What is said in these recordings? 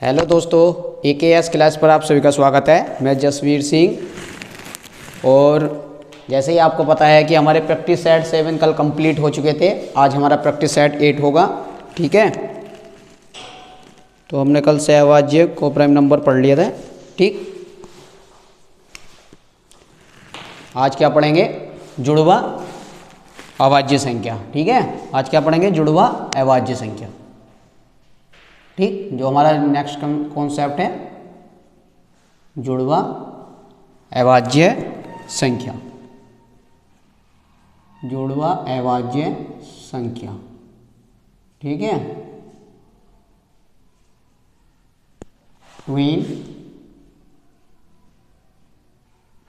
Hello दोस्तों, AKS class पर आप सभी का स्वागत है। मैं जसवीर सिंह। और जैसे ही आपको पता है कि हमारे प्रैक्टिस सेट 7 कल कंप्लीट हो चुके थे, आज हमारा प्रैक्टिस सेट 8 होगा। ठीक है, तो हमने कल सहवाज्य को प्राइम नंबर पढ़ लिया था। ठीक, आज क्या पढ़ेंगे? जुड़वा अभाज्य संख्या। ठीक है, आज क्या पढ़ेंगे? जुड़वा अभाज्य संख्या। ठीक, जो हमारा नेक्स्ट कॉन्सेप्ट है जुड़वा अभाज्य संख्या। जुड़वा अभाज्य संख्या। ठीक है, ट्विन।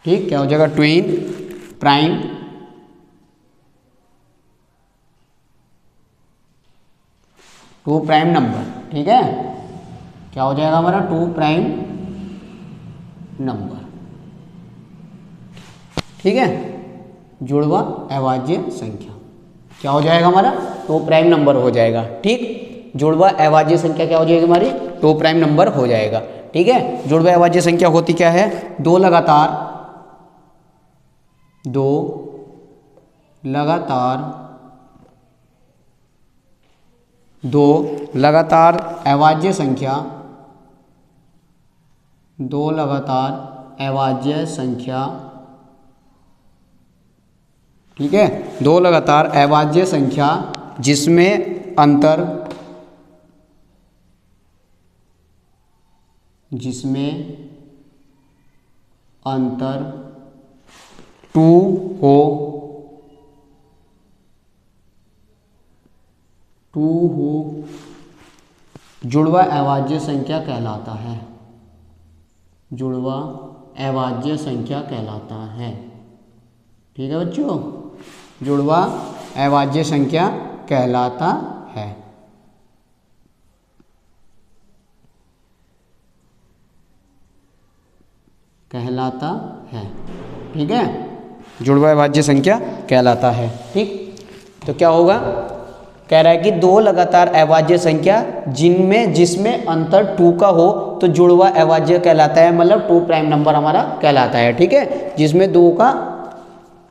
ठीक, क्या हो जाएगा? Twin prime two prime number. ठीक है, क्या हो जाएगा हमारा? Two prime number. ठीक है, जुड़वा अभाज्य संख्या क्या हो जाएगा हमारा? टू प्राइम नंबर हो जाएगा। ठीक, जुड़वा अभाज्य संख्या क्या हो जाएगी हमारी? टू प्राइम नंबर हो जाएगा। ठीक है, जुड़वा अभाज्य संख्या होती क्या है? दो लगातार अभाज्य संख्या, दो लगातार अभाज्य संख्या। ठीक है, दो लगातार अभाज्य संख्या जिसमें अंतर टू हो जुड़वा अभाज्य संख्या कहलाता है। जुड़वा अभाज्य संख्या कहलाता है। ठीक है बच्चों, जुड़वा अभाज्य संख्या कहलाता है। ठीक है, जुड़वा अभाज्य संख्या कहलाता है। ठीक, तो क्या होगा? कह रहा है कि दो लगातार अभाज्य संख्या जिसमें अंतर टू का हो तो जुड़वा अभाज्य कहलाता है, मतलब टू प्राइम नंबर हमारा कहलाता है। ठीक है, जिसमें दो का,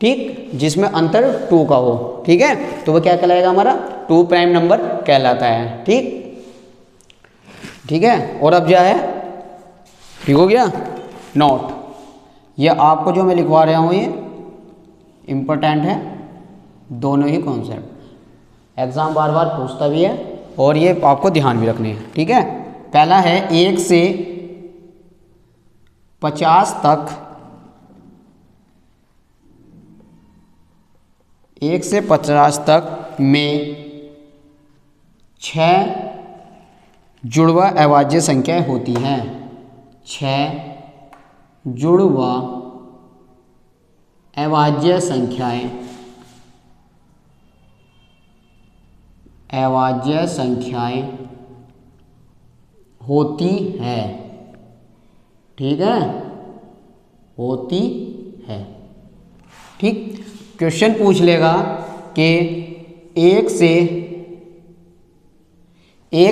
ठीक, जिसमें अंतर टू का हो। ठीक है, तो वह क्या कहलाएगा हमारा? टू प्राइम नंबर कहलाता है। ठीक, ठीक है। और अब क्या है? ठीक हो गया। नोट, ये आपको जो मैं लिखवा रहा हूँ ये इम्पोर्टेंट है, दोनों ही कॉन्सेप्ट। एग्जाम बार बार पूछता भी है और ये आपको ध्यान भी रखने हैं। ठीक है, पहला है 1 से 50 तक, 1 से 50 तक में 6 जुड़वा अभाज्य संख्याएं होती हैं। 6 जुड़वा अभाज्य संख्याएं होती है। ठीक है, होती है। ठीक, क्वेश्चन पूछ लेगा कि 1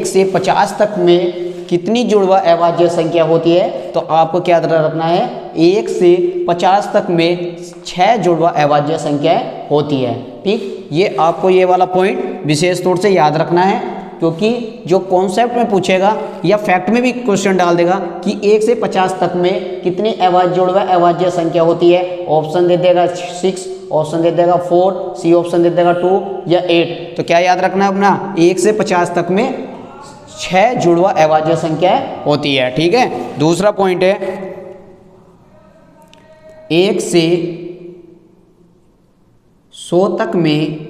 से 50 तक में कितनी जुड़वा अभाज्य संख्या होती है, तो आपको क्या रखना है? 1 से 50 तक में 6 जुड़वा अभाज्य संख्याएं होती है। ठीक, ये आपको ये वाला पॉइंट विशेष तौर से याद रखना है, क्योंकि जो कॉन्सेप्ट में पूछेगा या फैक्ट में भी क्वेश्चन डाल देगा कि 1 से 50 तक में कितनी जुड़वा अभाज्य संख्या होती है। ऑप्शन दे देगा 6, ऑप्शन दे देगा 4, सी ऑप्शन दे देगा 2 या 8। तो क्या याद रखना है अपना? 1 से 50 तक में 6 जुड़वा अभाज्य संख्याएं होती है। ठीक है, दूसरा पॉइंट है 1 से 100 तक में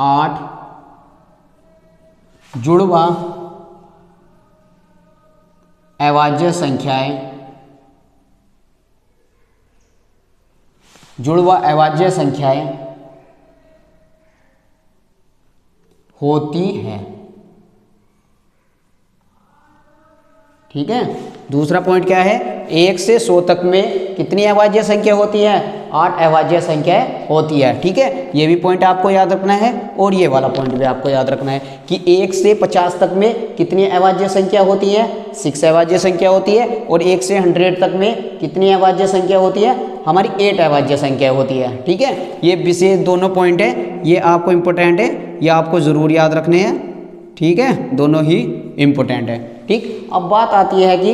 8 जुड़वा अभाज्य संख्याएं होती है। ठीक है, दूसरा पॉइंट क्या है? 1 से 100 तक में कितनी अभाज्य संख्या होती है? 8 अभाज्य संख्याएं होती है। ठीक है, ये भी पॉइंट आपको याद रखना है और ये वाला पॉइंट भी आपको याद रखना है कि 1 से 50 तक में कितनी अभाज्य संख्या होती है? 6 अभाज्य संख्या होती है। और 1 से 100 तक में कितनी अभाज्य संख्या होती है? हमारी 8 अभाज्य संख्या होती है। ठीक है, ये विशेष दोनों पॉइंट है, ये आपको इम्पोर्टेंट है, ये आपको ज़रूर याद रखने हैं। ठीक है, दोनों ही इम्पोर्टेंट है। ठीक, अब बात आती है कि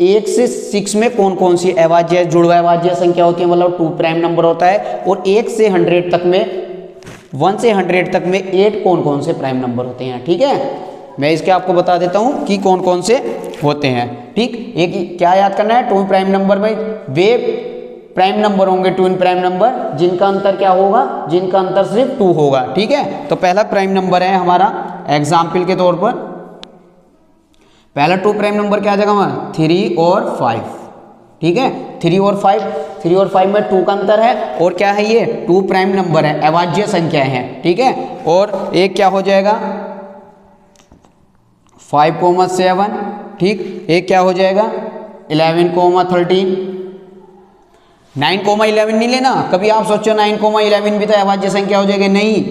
1 से 6 में कौन कौन सी अभाज्य जुड़वा अभाज्य संख्या होती है, मतलब 2 प्राइम नंबर होता है। और 1 से 100 तक में 1 से 100 तक में 8 कौन कौन से प्राइम नंबर होते हैं। ठीक है, मैं इसके आपको बता देता हूँ कि कौन कौन से होते हैं। ठीक, एक क्या याद करना है, 2 प्राइम नंबर में वे प्राइम नंबर होंगे, 2 प्राइम नंबर जिनका अंतर क्या होगा? जिनका अंतर सिर्फ 2 होगा। ठीक है, तो पहला प्राइम नंबर है हमारा, एग्जाम्पल के तौर पर पहला 2 प्राइम नंबर क्या आ जाएगा हमारा? 3 और 5। ठीक है, 3 और 5 में 2 का अंतर है। और क्या है ये? 2 प्राइम नंबर है, अभाज्य संख्या है। ठीक है, और एक क्या हो जाएगा? 5,7। ठीक, एक क्या हो जाएगा? 11,13। 9,11 नहीं लेना, कभी आप सोचो 9,11 भी तो अभाज्य संख्या हो जाएगी, नहीं,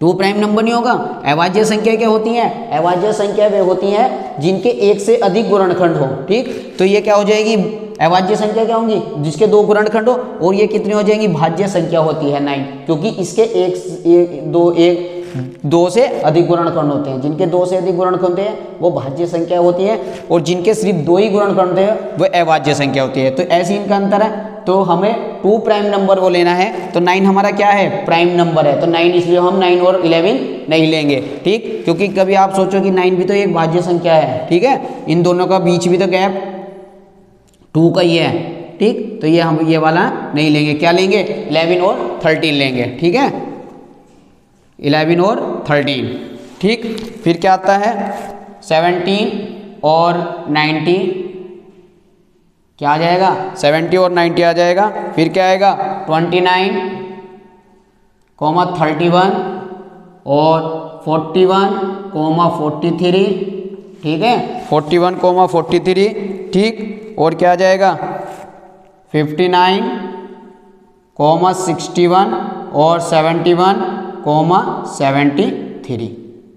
2 प्राइम नंबर नहीं होगा। अभाज्य संख्या क्या होती है? अभाज्य संख्या वे होती हैं जिनके 1 से अधिक गुणनखंड हो। ठीक, तो ये क्या हो जाएगी? अभाज्य संख्या क्या होंगी? जिसके 2 गुणनखंड हो। और ये कितनी हो जाएंगी? भाज्य संख्या होती है 9, क्योंकि इसके 2 से अधिक गुणनखंड होते हैं। जिनके 2 से अधिक गुणनखंड होते हैं वो भाज्य संख्या होती है, और जिनके सिर्फ 2 ही गुणनखंड होते हैं वो अभाज्य संख्या होती है। तो ऐसे इनका अंतर है। तो हमें 2 प्राइम नंबर को लेना है, तो 9 हमारा क्या है? प्राइम नंबर है। तो 9, इसलिए हम 9 और 11 नहीं लेंगे। ठीक, क्योंकि कभी आप सोचो कि 9 भी तो एक भाज्य संख्या है। ठीक है, इन दोनों का बीच भी तो गैप 2 का ही है। ठीक, तो ये हम ये वाला नहीं लेंगे। क्या लेंगे? 11 और 13 लेंगे। ठीक है, 11 और 13। ठीक, फिर क्या आता है? 17 और 90। क्या आ जाएगा? 70 और 90 आ जाएगा। फिर क्या आएगा? 29, 31 और 41, 43। ठीक है, 41, 43। ठीक, और क्या आ जाएगा? 59, 61 और 71, 73।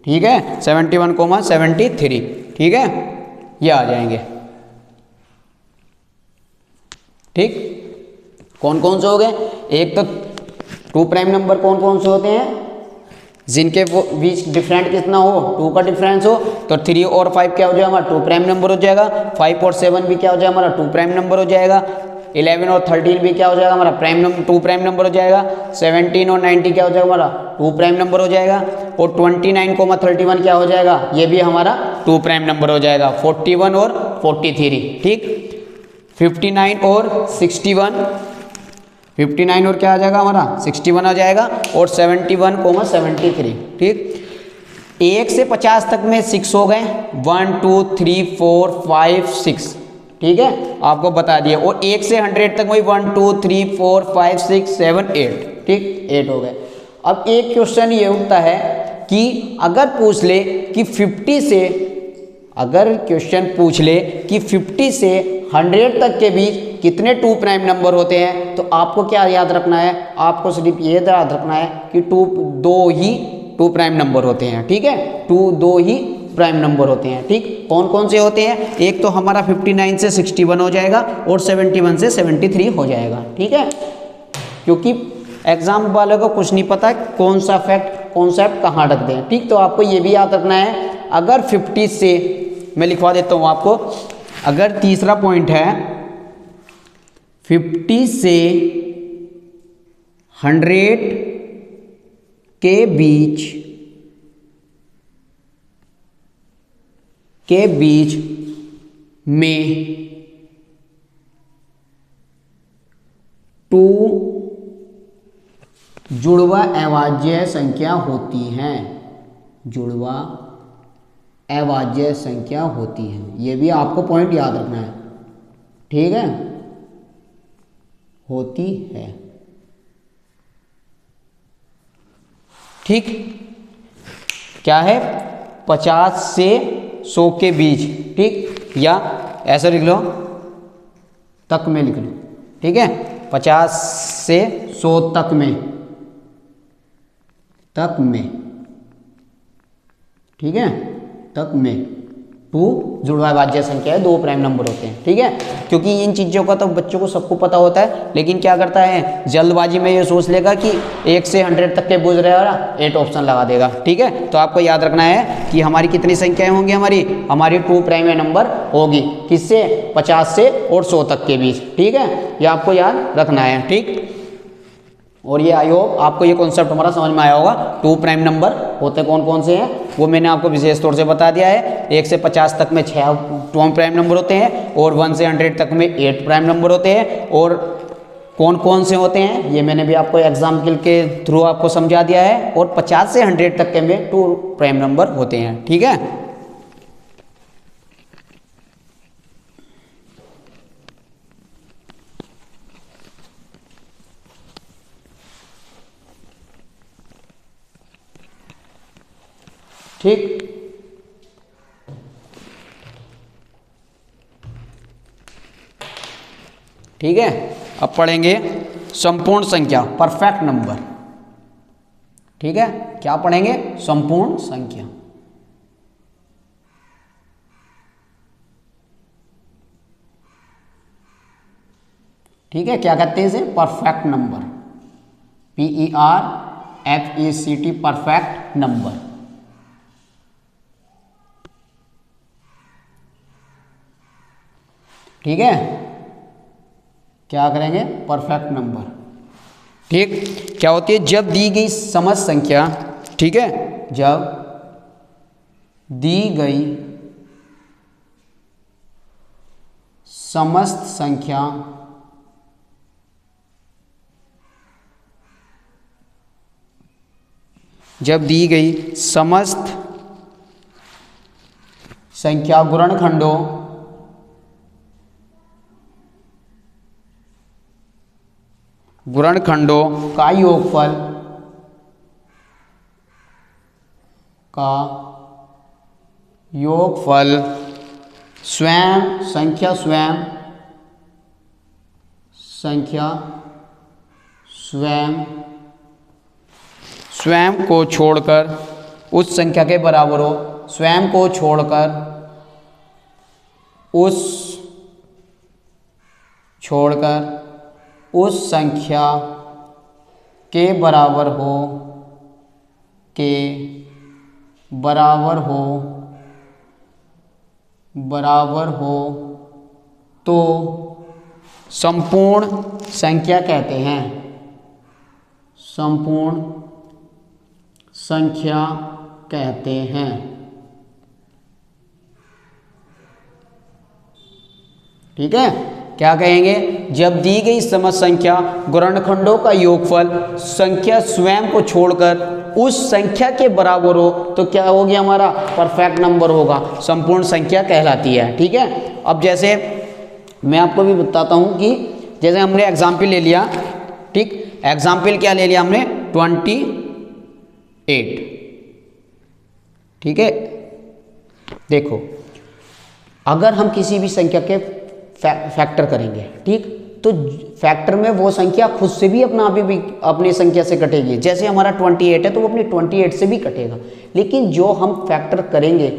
ठीक है, 71, 73। ठीक है, ये आ जाएंगे। ठीक, कौन कौन से हो गए? एक तो 2 प्राइम नंबर कौन कौन से होते हैं? जिनके वो बीच डिफरेंट कितना हो? 2 का डिफरेंस हो। तो 3 और 5 क्या हो जाएगा हमारा? 2 प्राइम नंबर हो जाएगा। 5 और 7 भी क्या हो जाएगा हमारा? 2 प्राइम नंबर हो जाएगा। 11 और 13 भी क्या हो जाएगा हमारा? 2 प्राइम नंबर हो जाएगा। 17 और 90 क्या हो जाएगा हमारा? 2 प्राइम नंबर हो जाएगा। और 29, 31 क्या हो जाएगा? ये भी हमारा 2 प्राइम नंबर हो जाएगा। 41 और 43। ठीक, 59 और 61, 59 और क्या आ जाएगा हमारा? 61 आ जाएगा। और 71, 73। ठीक, 1 से 50 तक में 6 हो गए, 1 2 3 4 5 6। ठीक है, आपको बता दिया। और 1 से 100 तक वही 1 2 3 4 5 6 7 8। ठीक, 8 हो गए। अब एक क्वेश्चन ये उठता है कि अगर पूछ ले कि 50 से, अगर क्वेश्चन पूछ ले कि 50 से 100 तक के बीच कितने 2 प्राइम नंबर होते हैं, तो आपको क्या याद रखना है? आपको सिर्फ ये याद रखना है कि 2 ही 2 प्राइम नंबर होते हैं। ठीक है, 2 ही प्राइम नंबर होते हैं। ठीक, कौन कौन से होते हैं? एक तो हमारा 59 से 61 हो जाएगा और 71 से 73 हो जाएगा। ठीक है, क्योंकि एग्जाम वालों को कुछ नहीं पता कौन सा फैक्ट कॉन्सेप्ट कहाँ रख दें। ठीक, तो आपको ये भी याद रखना है, अगर 50 से, मैं लिखवा देता हूँ आपको, अगर तीसरा पॉइंट है 50 से 100 के बीच में 2 जुड़वा अभाज्य संख्या होती हैं। जुड़वा अभाज्य संख्या होती है, ये भी आपको पॉइंट याद रखना है। ठीक है, होती है। ठीक, क्या है? 50 से 100 के बीच। ठीक, या ऐसा लिख लो तक में लिख लो, ठीक है। 50 से 100 तक में, ठीक है, तक में। 2 जुड़वा भाज्य संख्या है, 2 प्राइम नंबर होते हैं, ठीक है। क्योंकि इन चीज़ों का तो बच्चों को सबको पता होता है, लेकिन क्या करता है जल्दबाजी में ये सोच लेगा कि 1 से 100 तक के पूछ रहे हो, 8 ऑप्शन लगा देगा, ठीक है। तो आपको याद रखना है कि हमारी कितनी संख्याएं होंगी, हमारी 2 प्राइम नंबर होगी, किससे 50 से और 100 तक के बीच, ठीक है। ये आपको याद रखना है, ठीक। और ये आई होप आपको ये कॉन्सेप्ट हमारा समझ में आया होगा। 2 प्राइम नंबर होते कौन कौन से हैं वो मैंने आपको विशेष तौर से बता दिया है। 1 से 50 तक में 6 2 प्राइम नंबर होते हैं और 1 से 100 तक में 8 प्राइम नंबर होते हैं। और कौन कौन से होते हैं ये मैंने भी आपको एग्जाम्पल के थ्रू आपको समझा दिया है। और 50 से 100 तक के में 2 प्राइम नंबर होते हैं, ठीक है। ठीक, ठीक है। अब पढ़ेंगे संपूर्ण संख्या, परफेक्ट नंबर, ठीक है। क्या पढ़ेंगे? संपूर्ण संख्या, ठीक है। क्या कहते हैं इसे? Perfect number, PERFECT, perfect number, ठीक है। क्या करेंगे? परफेक्ट नंबर, ठीक। क्या होती है? जब दी गई समस्त संख्या, ठीक है, जब दी गई समस्त संख्या गुणनखंडों का योगफल स्वयं को छोड़कर उस संख्या के बराबर हो, स्वयं को छोड़कर उस संख्या के बराबर हो तो संपूर्ण संख्या कहते हैं। संपूर्ण संख्या कहते हैं, ठीक है। क्या कहेंगे? जब दी गई समस्त संख्या गुणनखंडों का योगफल संख्या स्वयं को छोड़कर उस संख्या के बराबर हो तो क्या होगी? हमारा परफेक्ट नंबर होगा, संपूर्ण संख्या कहलाती है, ठीक है। अब जैसे मैं आपको भी बताता हूं कि जैसे हमने एग्जाम्पल ले लिया, ठीक। एग्जाम्पल क्या ले लिया हमने? 28, ठीक है। देखो, अगर हम किसी भी संख्या के फैक्टर करेंगे, ठीक, तो फैक्टर में वो संख्या खुद से भी अपनी संख्या से कटेगी। जैसे हमारा 28 है तो वो अपनी 28 से भी कटेगा। लेकिन जो हम फैक्टर करेंगे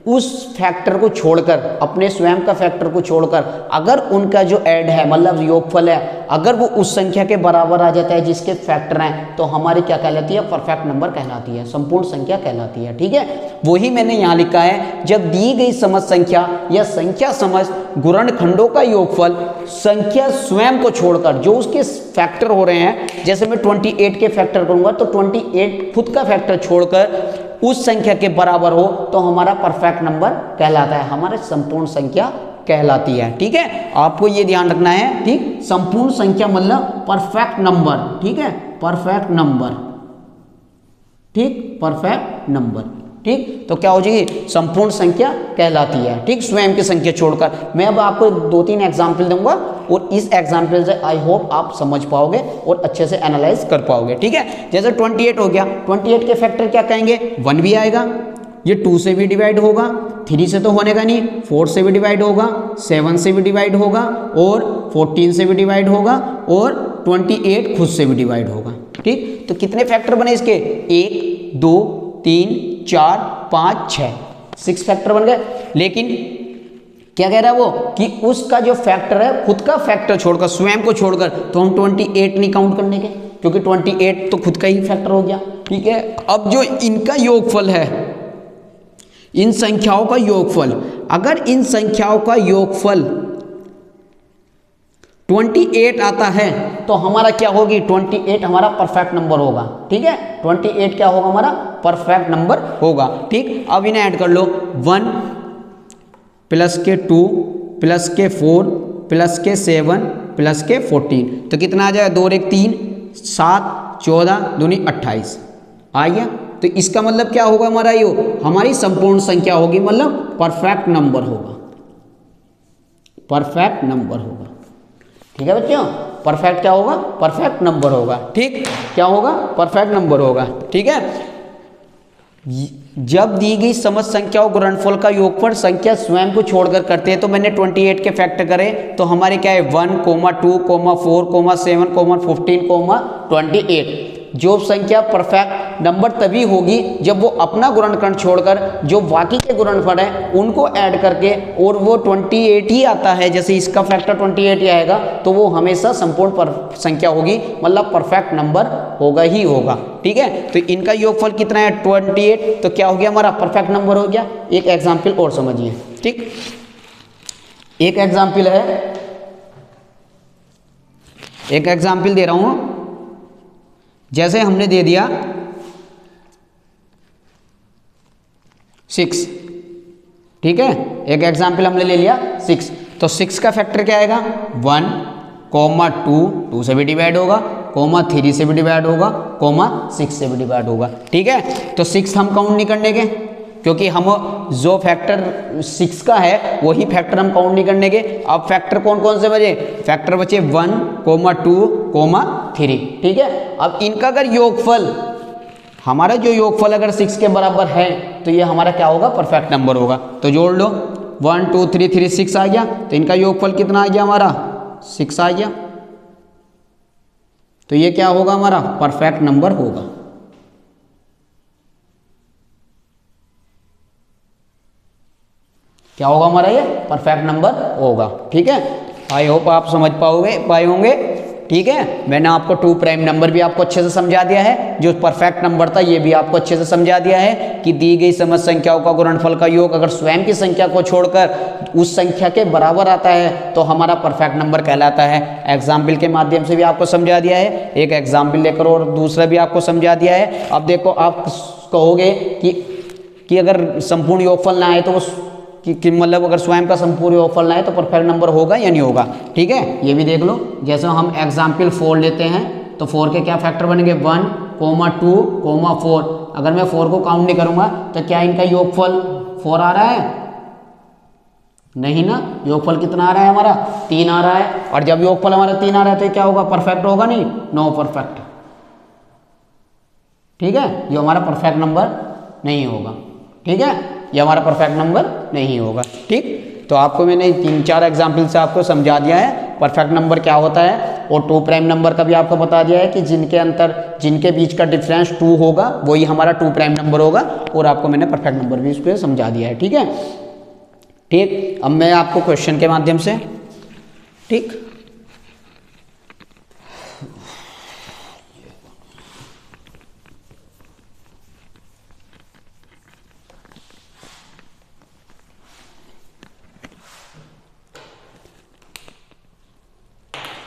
उस फैक्टर को छोड़कर, अपने स्वयं का फैक्टर को छोड़कर, अगर उनका जो ऐड है मतलब योगफल है, अगर वो उस संख्या के बराबर आ जाता है जिसके फैक्टर हैं, तो हमारी क्या कहलाती है? परफेक्ट नंबर कहलाती है, संपूर्ण संख्या कहलाती है, ठीक है। वही मैंने यहाँ लिखा है, जब दी गई समस्त संख्या या संख्या समस्त गुणनखंडों का योगफल संख्या स्वयं को छोड़कर, जो उसके फैक्टर हो रहे हैं, जैसे मैं 28 के फैक्टर करूंगा तो 28 खुद का फैक्टर छोड़कर उस संख्या के बराबर हो तो हमारा परफेक्ट नंबर कहलाता है, हमारे संपूर्ण संख्या कहलाती है, ठीक है। आपको ये ध्यान रखना है, ठीक। संपूर्ण संख्या मतलब परफेक्ट नंबर, ठीक है, परफेक्ट नंबर, ठीक, परफेक्ट नंबर, ठीक। तो क्या हो जाएगी? संपूर्ण संख्या कहलाती है, ठीक, स्वयं की संख्या छोड़कर। मैं अब आपको 2-3 एग्जाम्पल दूंगा और इस एग्जाम्पल से आई होप आप समझ पाओगे और अच्छे से एनालाइज कर पाओगे, ठीक है। जैसे 28 हो गया, 28 के फैक्टर क्या कहेंगे? 1 भी आएगा, ये 2 से भी डिवाइड होगा, 3 से तो होने का नहीं, 4 से भी डिवाइड होगा, 7 से भी डिवाइड होगा और 14 से भी डिवाइड होगा और 28 खुद से भी डिवाइड होगा। ठीक, तो कितने फैक्टर बने इसके? 1 2 3 4 5 6, 6 फैक्टर बन गए। लेकिन क्या कह रहा है वो कि उसका जो फैक्टर है खुद का फैक्टर छोड़कर, स्वयं को छोड़कर, तो हम 28 नहीं काउंट करने के, क्योंकि 28 तो खुद का ही फैक्टर हो गया। ठीक है, अब जो इनका योगफल है, इन संख्याओं का योगफल, अगर इन संख्याओं का योगफल 28 आता है तो हमारा क्या होगी? 28 हमारा परफेक्ट नंबर होगा। ठीक है, 28 क्या होगा? हमारा परफेक्ट नंबर होगा। ठीक, अब इन्हें ऐड कर लो, 1 प्लस के 2 प्लस के 4 प्लस के 7 प्लस के 14, तो कितना आ जाएगा? 2 और 1 3, 7 14 दूनी 28 आ गया। तो इसका मतलब क्या होगा? हमारा यो हमारी संपूर्ण संख्या होगी, मतलब परफेक्ट नंबर होगा, परफेक्ट नंबर होगा। ठीक है बच्चों, परफेक्ट क्या होगा? परफेक्ट नंबर होगा। ठीक, क्या होगा? परफेक्ट नंबर होगा। ठीक है, जब दी गई समस्त संख्याओं गुणनफल का योगफल संख्या स्वयं को छोड़कर करते हैं, तो मैंने 28 के फैक्टर करे तो हमारे क्या है? 1, 2, 4, 7, 15, 28। जो संख्या परफेक्ट नंबर तभी होगी जब वो अपना गुणनखंड छोड़कर जो बाकी के गुणनफल है उनको ऐड करके, और वो 28 ही आता है, जैसे इसका फैक्टर 28 ही आएगा, तो वो हमेशा संपूर्ण संख्या होगी, मतलब परफेक्ट नंबर होगा ही होगा। ठीक है, तो इनका योगफल कितना है? 28, तो क्या हो गया? हमारा परफेक्ट नंबर हो गया। एक एग्जाम्पल और समझिए। ठीक, एक एग्जाम्पल है, एक एग्जाम्पल दे रहा हूं। जैसे हमने दे दिया 6, ठीक है, एक एग्जाम्पल हमने ले लिया 6, तो 6 का फैक्टर क्या आएगा? 1, 2, 2 से भी डिवाइड होगा, 3 से भी डिवाइड होगा, 6 से भी डिवाइड होगा। ठीक है, तो 6 हम काउंट नहीं करने के, क्योंकि हम जो फैक्टर 6 का है वही फैक्टर हम काउंट नहीं करने के। अब फैक्टर कौन कौन से बचे? फैक्टर बचे 1, 2, 3। ठीक है, अब इनका अगर योगफल, हमारा जो योगफल अगर 6 के बराबर है तो ये हमारा क्या होगा? परफेक्ट नंबर होगा। तो जोड़ लो, 1 2 3 3 6 आ गया, तो इनका योगफल कितना आ गया? हमारा 6 आ गया। तो ये क्या होगा? हमारा परफेक्ट नंबर होगा। क्या होगा? हमारा ये परफेक्ट नंबर होगा। ठीक है, आई होप आप समझ पाए होंगे। ठीक है, मैंने आपको 2 प्राइम नंबर भी आपको अच्छे से समझा दिया है, जो परफेक्ट नंबर था ये भी आपको अच्छे से समझा दिया है कि दी गई समस्त संख्याओं का गुणनफल का योग अगर स्वयं की संख्या को छोड़कर उस संख्या के बराबर आता है तो हमारा परफेक्ट नंबर कहलाता है। एग्जाम्पल के माध्यम से भी आपको समझा दिया है, एक एग्जाम्पल लेकर और दूसरा भी आपको समझा दिया है। अब देखो, आप कहोगे कि अगर संपूर्ण योगफल ना आए तो वो कि मतलब अगर स्वयं का संपूर्ण योगफल ना है तो परफेक्ट नंबर होगा या नहीं होगा। ठीक है, ये भी देख लो। जैसे हम एग्जाम्पल 4 लेते हैं तो 4 के क्या फैक्टर बनेंगे? 1, 2, 4। अगर मैं 4 को काउंट नहीं करूंगा तो क्या इनका योगफल 4 आ रहा है? नहीं ना, योगफल कितना आ रहा है हमारा? 3 आ रहा है। और जब योगफल हमारा 3 आ रहा है तो क्या होगा? परफेक्ट होगा नहीं? No perfect. ठीक है, ये हमारा परफेक्ट नंबर नहीं होगा। ठीक है, ये हमारा परफेक्ट नंबर नहीं होगा। ठीक, तो आपको मैंने 3-4 एग्जाम्पल से आपको समझा दिया है परफेक्ट नंबर क्या होता है, और 2 प्राइम नंबर का भी आपको बता दिया है कि जिनके बीच का डिफरेंस 2 होगा वही हमारा 2 प्राइम नंबर होगा, और आपको मैंने परफेक्ट नंबर भी इस पर समझा दिया है। ठीक है, ठीक, अब मैं आपको क्वेश्चन के माध्यम से, ठीक,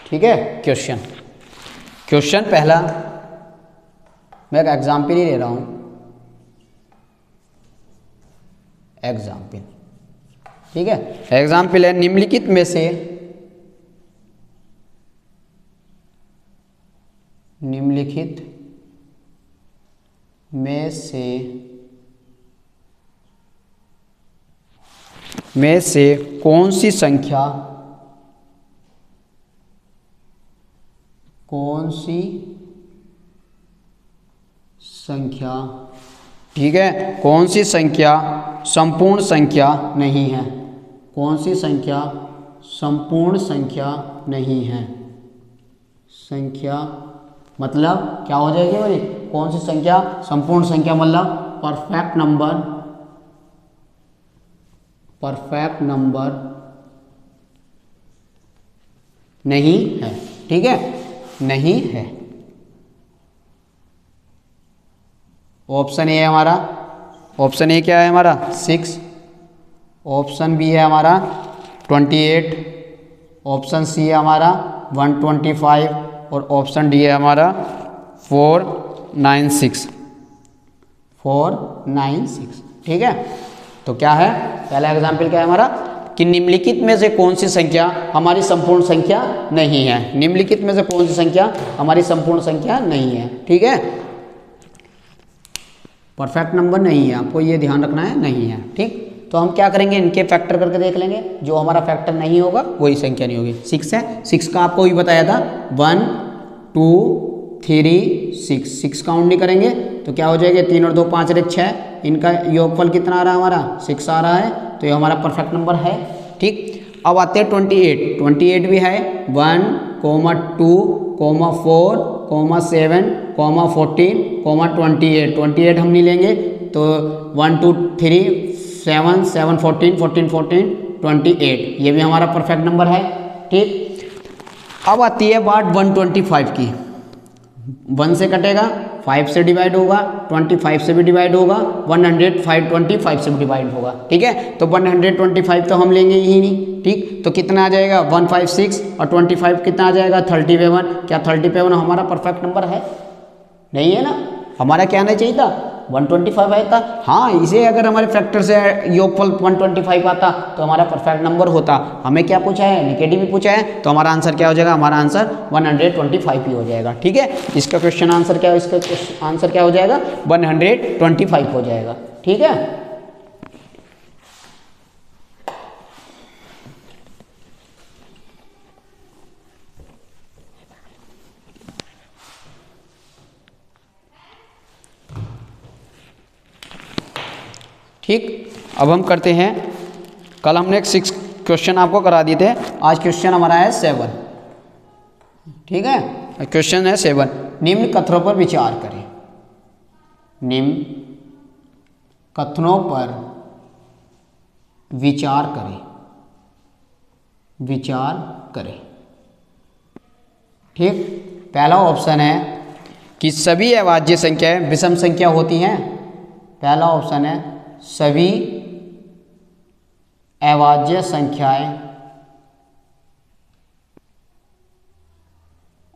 ठीक है, क्वेश्चन पहला मैं एक एग्जाम्पल ही ले रहा हूं। एग्जाम्पल, ठीक है, एग्जाम्पल है निम्नलिखित में से कौन सी संख्या ठीक है, कौन सी संख्या संपूर्ण संख्या नहीं है? कौन सी संख्या संपूर्ण संख्या नहीं है? संख्या मतलब क्या हो जाएगी भाई? कौन सी संख्या संपूर्ण संख्या मतलब परफेक्ट नंबर, परफेक्ट नंबर नहीं है। ठीक है, नहीं है। ऑप्शन ए है हमारा, ऑप्शन ए क्या है हमारा 6, ऑप्शन बी है हमारा 28, ऑप्शन सी है हमारा 125 और ऑप्शन डी है हमारा 496, 496। ठीक है, तो क्या है पहला एग्जाम्पल क्या है हमारा कि निम्नलिखित में से कौन सी संख्या हमारी संपूर्ण संख्या नहीं है? निम्नलिखित में से कौन सी संख्या हमारी संपूर्ण संख्या नहीं है? ठीक है, परफेक्ट नंबर नहीं है, आपको ये ध्यान रखना है, नहीं है। ठीक, तो हम क्या करेंगे, इनके फैक्टर करके देख लेंगे, जो हमारा फैक्टर नहीं होगा वही संख्या नहीं होगी। 6 है, 6 का आपको भी बताया था 1 2 3 6, 6 काउंट नहीं करेंगे तो क्या हो जाएगा 3 और 2 5 और 1 6, इनका योगफल कितना आ रहा है हमारा 6 आ रहा है, तो ये हमारा परफेक्ट नंबर है। ठीक, अब आते हैं 28, 28 भी है 1 2 4 7 14 28, 28 हम नहीं लेंगे तो 1 2 3 7 7 14 14 14 28, ये भी हमारा परफेक्ट नंबर है। ठीक, अब आती है बात 125 की। 1 से कटेगा, 5 से डिवाइड होगा, 25 से भी डिवाइड होगा, 125 से भी डिवाइड होगा। ठीक है, तो 125 तो हम लेंगे ही नहीं। ठीक, तो कितना आ जाएगा 156 और 25 कितना आ जाएगा 37। क्या 37 हमारा परफेक्ट नंबर है? नहीं है ना, हमारा क्या आना चाहिए था 125 आया था। हाँ, इसे अगर हमारे फैक्टर से योगफल 125 आता तो हमारा परफेक्ट नंबर होता। हमें क्या पूछा है, नेगेटिव भी पूछा है, तो हमारा आंसर क्या हो जाएगा, हमारा आंसर 125 ही हो जाएगा। ठीक है, इसका क्वेश्चन आंसर क्या, इसका आंसर क्या हो जाएगा 125 हो जाएगा। ठीक है, ठीक, अब हम करते हैं, कल हमने एक 6 क्वेश्चन आपको करा दिए थे, आज क्वेश्चन हमारा है 7। ठीक है, क्वेश्चन है 7, निम्न कथनों पर विचार करें। निम्न कथनों पर विचार करें, विचार करें। ठीक, पहला ऑप्शन है कि सभी अभाज्य संख्याएं विषम संख्या होती हैं। पहला ऑप्शन है सभी अभाज्य संख्याएं,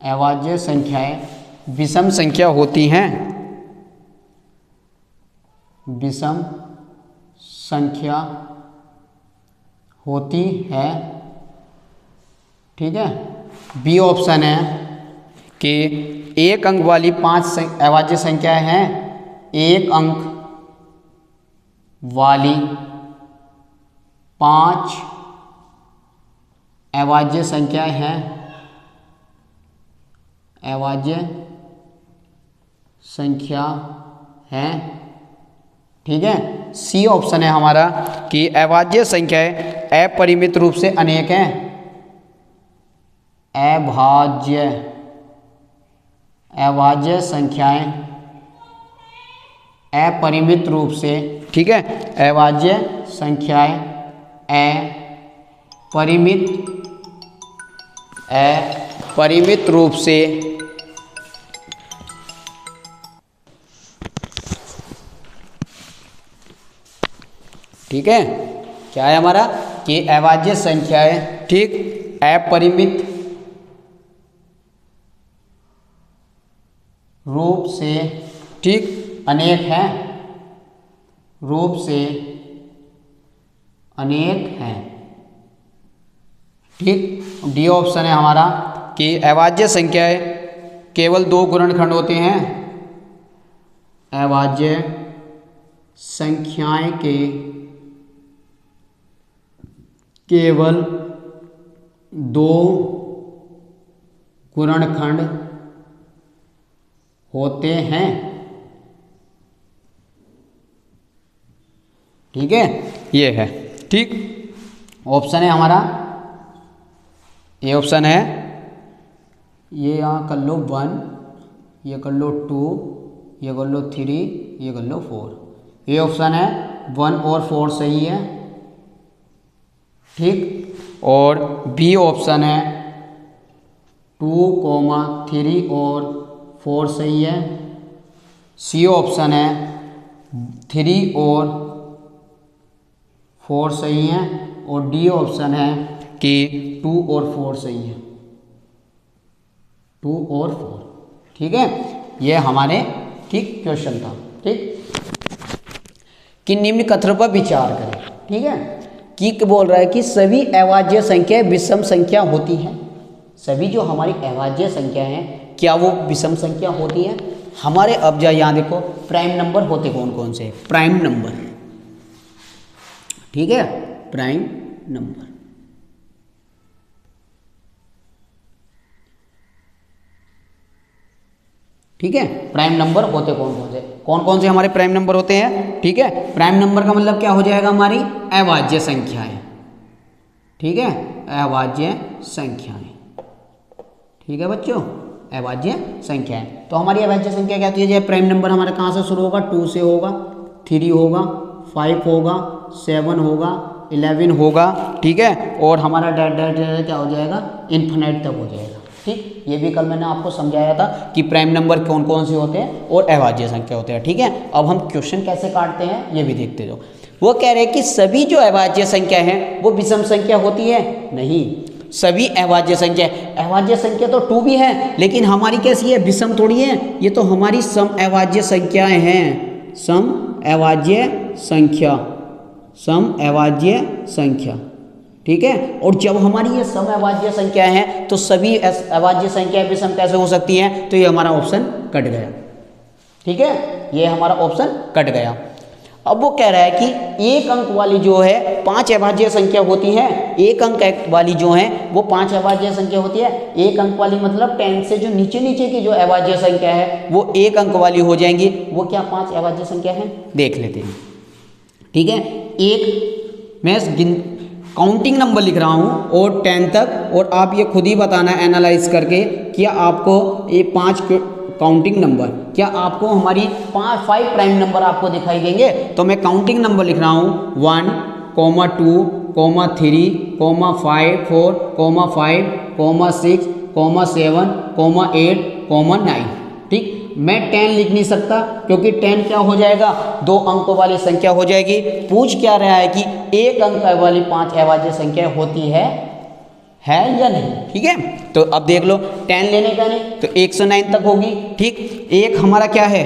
अभाज्य संख्याएं विषम संख्या होती हैं, विषम संख्या होती है। ठीक है, बी ऑप्शन है कि एक अंक वाली 5 अभाज्य संख्याएं हैं, एक अंक वाली 5 अभाज्य संख्याएं हैं, अभाज्य संख्या है। ठीक है, सी ऑप्शन है हमारा कि अभाज्य संख्याएं अपरिमित रूप से अनेक हैं, अभाज्य संख्याएं अपरिमित रूप से, ठीक है, अभाज्य संख्याएं अपरिमित रूप से ठीक है, क्या है हमारा कि अभाज्य संख्याएं, ठीक, अपरिमित रूप से, ठीक, अनेक हैं, रूप से अनेक हैं। ठीक, डी ऑप्शन है हमारा कि अभाज्य संख्याएं केवल 2 गुणनखंड होते हैं, अभाज्य संख्याएं के केवल 2 गुणनखंड होते हैं। ठीक है, ये है। ठीक, ऑप्शन है हमारा, ये ऑप्शन है, ये यहाँ कर लो 1, ये कर लो 2, ये कर लो 3, ये कर लो 4। ये ऑप्शन है 1 और 4 सही है। ठीक, और बी ऑप्शन है 2, 3 और 4 सही है। सी ऑप्शन है 3 और 4 सही है। और डी ऑप्शन है कि 2 और 4 सही है, 2 और 4। ठीक है, ये हमारे ठीक क्वेश्चन था। ठीक, कि निम्न कथनों पर विचार करें। ठीक है, कि बोल रहा है कि सभी अभाज्य संख्याएं विषम संख्या होती हैं। सभी जो हमारी अभाज्य संख्या हैं क्या वो विषम संख्या होती है हमारे? अब जा यहाँ देखो, प्राइम नंबर होते कौन कौन से? प्राइम नंबर, ठीक है, प्राइम नंबर। ठीक है, प्राइम नंबर होते कौन कौन से? कौन कौन से हमारे प्राइम नंबर होते हैं? ठीक है, प्राइम नंबर का मतलब क्या हो जाएगा? हमारी अभाज्य संख्याएं। ठीक है, अभाज्य संख्याएं। ठीक है बच्चों, अभाज्य संख्याएं। तो हमारी अभाज्य संख्या क्या होती है? प्राइम नंबर हमारा कहाँ से शुरू होगा? 2 से होगा, 3 होगा, 5 होगा, 7 होगा, 11 होगा। ठीक है, और हमारा डेट क्या हो जाएगा? इन्फिनिट तक हो जाएगा। ठीक, ये भी कल मैंने आपको समझाया था कि प्राइम नंबर कौन कौन से होते हैं और अभाज्य संख्या होते हैं। ठीक है, अब हम क्वेश्चन कैसे काटते हैं ये भी देखते जाओ। वो कह रहे हैं कि सभी जो अभाज्य संख्या है वो विषम संख्या होती है? नहीं, सभी अभाज्य संख्या तो 2 भी है, लेकिन हमारी कैसी है? विषम थोड़ी है, ये तो हमारी सम अभाज्य संख्याएं हैं। सम अभाज्य संख्या, सम अभाज्य संख्या। ठीक है, और जब हमारी ये सम अभाज्य संख्या है तो सभी अभाज्य संख्या विषम कैसे हो सकती हैं? तो ये हमारा ऑप्शन कट गया। ठीक है, ये हमारा ऑप्शन कट गया। अब वो कह रहा है कि एक अंक वाली जो है 5 अभाज्य संख्या होती है। एक अंक वाली जो है वो 5 अभाज्य संख्या होती है। एक अंक वाली मतलब 10 से जो नीचे नीचे की जो अभाज्य संख्या है वो एक अंक वाली हो जाएंगी। वो क्या 5 अभाज्य संख्या है? देख लेते हैं। ठीक है, एक मैं काउंटिंग नंबर लिख रहा हूँ और 10 तक, और आप ये खुद ही बताना एनालाइज करके क्या आपको ये 5 काउंटिंग नंबर, क्या आपको हमारी 5 प्राइम नंबर आपको दिखाई देंगे? तो मैं काउंटिंग नंबर लिख रहा हूँ 1, 2, 3, 5, 4, 5, 6, 7, 8, 9। ठीक, मैं 10 लिख नहीं सकता क्योंकि 10 क्या हो जाएगा? 2 अंकों वाली संख्या हो जाएगी। पूछ क्या रहा है कि एक अंक वाली 5 अभाज्य संख्या होती है या नहीं? ठीक है, तो अब देख लो 10 लेने का नहीं तो 1 से 9 तक होगी। ठीक, एक हमारा क्या है?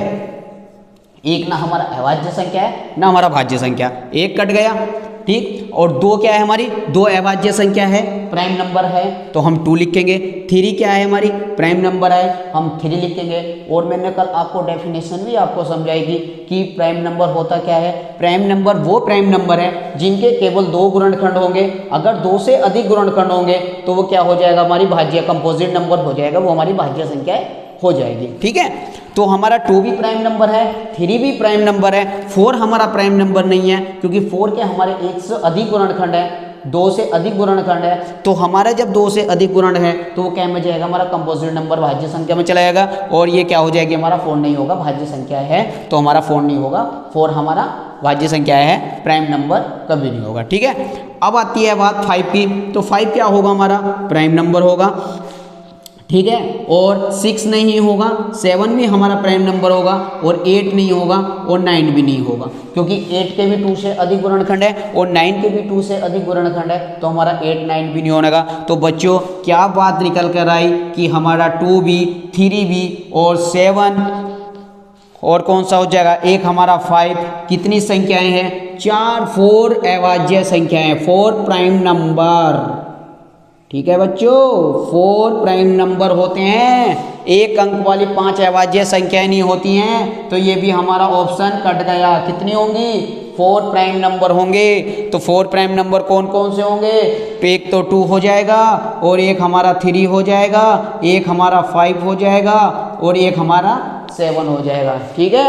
एक ना हमारा अभाज्य संख्या है ना हमारा भाज्य संख्या, एक कट गया। ठीक, और 2 क्या है? हमारी 2 अभाज्य संख्या है, प्राइम नंबर है, तो हम 2 लिखेंगे। 3 क्या है? हमारी प्राइम नंबर है, हम 3 लिखेंगे। और मैंने कल आपको डेफिनेशन भी आपको समझाएगी कि प्राइम नंबर होता क्या है। प्राइम नंबर वो प्राइम नंबर है जिनके केवल 2 गुणनखंड होंगे। अगर 2 से अधिक गुणनखंड होंगे तो वो क्या हो जाएगा? हमारी भाज्य कंपोजिट नंबर हो जाएगा, वो हमारी भाज्य संख्या हो जाएगी। ठीक है, तो हमारा 2 भी प्राइम नंबर है, 3 भी प्राइम नंबर है, 4 हमारा प्राइम नंबर नहीं है क्योंकि 4 के हमारे 1 से अधिक गुणनखंड है, 2 से अधिक गुणनखंड है। तो हमारा जब 2 से अधिक गुणन है तो वो क्या में जाएगा? हमारा कंपोजिट नंबर भाज्य संख्या में चला जाएगा। और ये क्या हो जाएगी? हमारा 4 नहीं होगा, भाज्य संख्या है तो हमारा 4 नहीं होगा। 4 हमारा भाज्य संख्या है, प्राइम नंबर कभी नहीं होगा। ठीक है, अब आती है बात 5 की। तो 5 क्या होगा? हमारा प्राइम नंबर होगा। ठीक है, और 6 नहीं होगा, 7 भी हमारा प्राइम नंबर होगा, और 8 नहीं होगा, और 9 भी नहीं होगा क्योंकि 8 के भी 2 से अधिक गुणनखंड है और 9 के भी 2 से अधिक गुणनखंड है, तो हमारा 8, 9 भी नहीं होगा। तो बच्चों क्या बात निकल कर आई कि हमारा 2 भी, 3 भी और 7 और कौन सा हो जाएगा? एक हमारा 5। कितनी संख्याएं हैं? 4 अभाज्य संख्याएं, 4 प्राइम नंबर। ठीक है बच्चों, 4 प्राइम नंबर होते हैं, एक अंक वाली 5 अभाज्य संख्याएं नहीं होती हैं। तो ये भी हमारा ऑप्शन कट गया। कितनी होंगी? 4 प्राइम नंबर होंगे। तो 4 प्राइम नंबर कौन कौन से होंगे? एक तो 2 हो जाएगा, और एक हमारा 3 हो जाएगा, एक हमारा 5 हो जाएगा, और एक हमारा 7 हो जाएगा। ठीक है,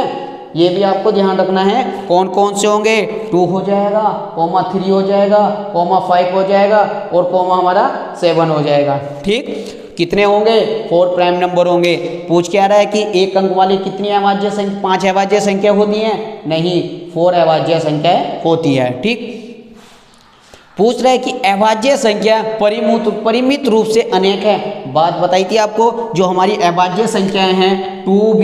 ये भी आपको ध्यान रखना है। कौन कौन से होंगे, 2 हो जाएगा, कोमा 3 हो जाएगा, कोमा 5 हो जाएगा और कोमा हमारा 7 हो जाएगा। ठीक, कितने होंगे, 4 प्राइम नंबर होंगे। पूछ क्या रहा है कि एक अंक वाली कितनी अभाज्य संख्या, 5 अभाज्य संख्या होती हैं, नहीं 4 अभाज्य संख्या होती है। ठीक, पूछ रहा है कि अभाज्य संख्या परिमित रूप से अनेक है। बात बताई थी आपको, जो हमारी अभाज्य संख्याएं हैं 2b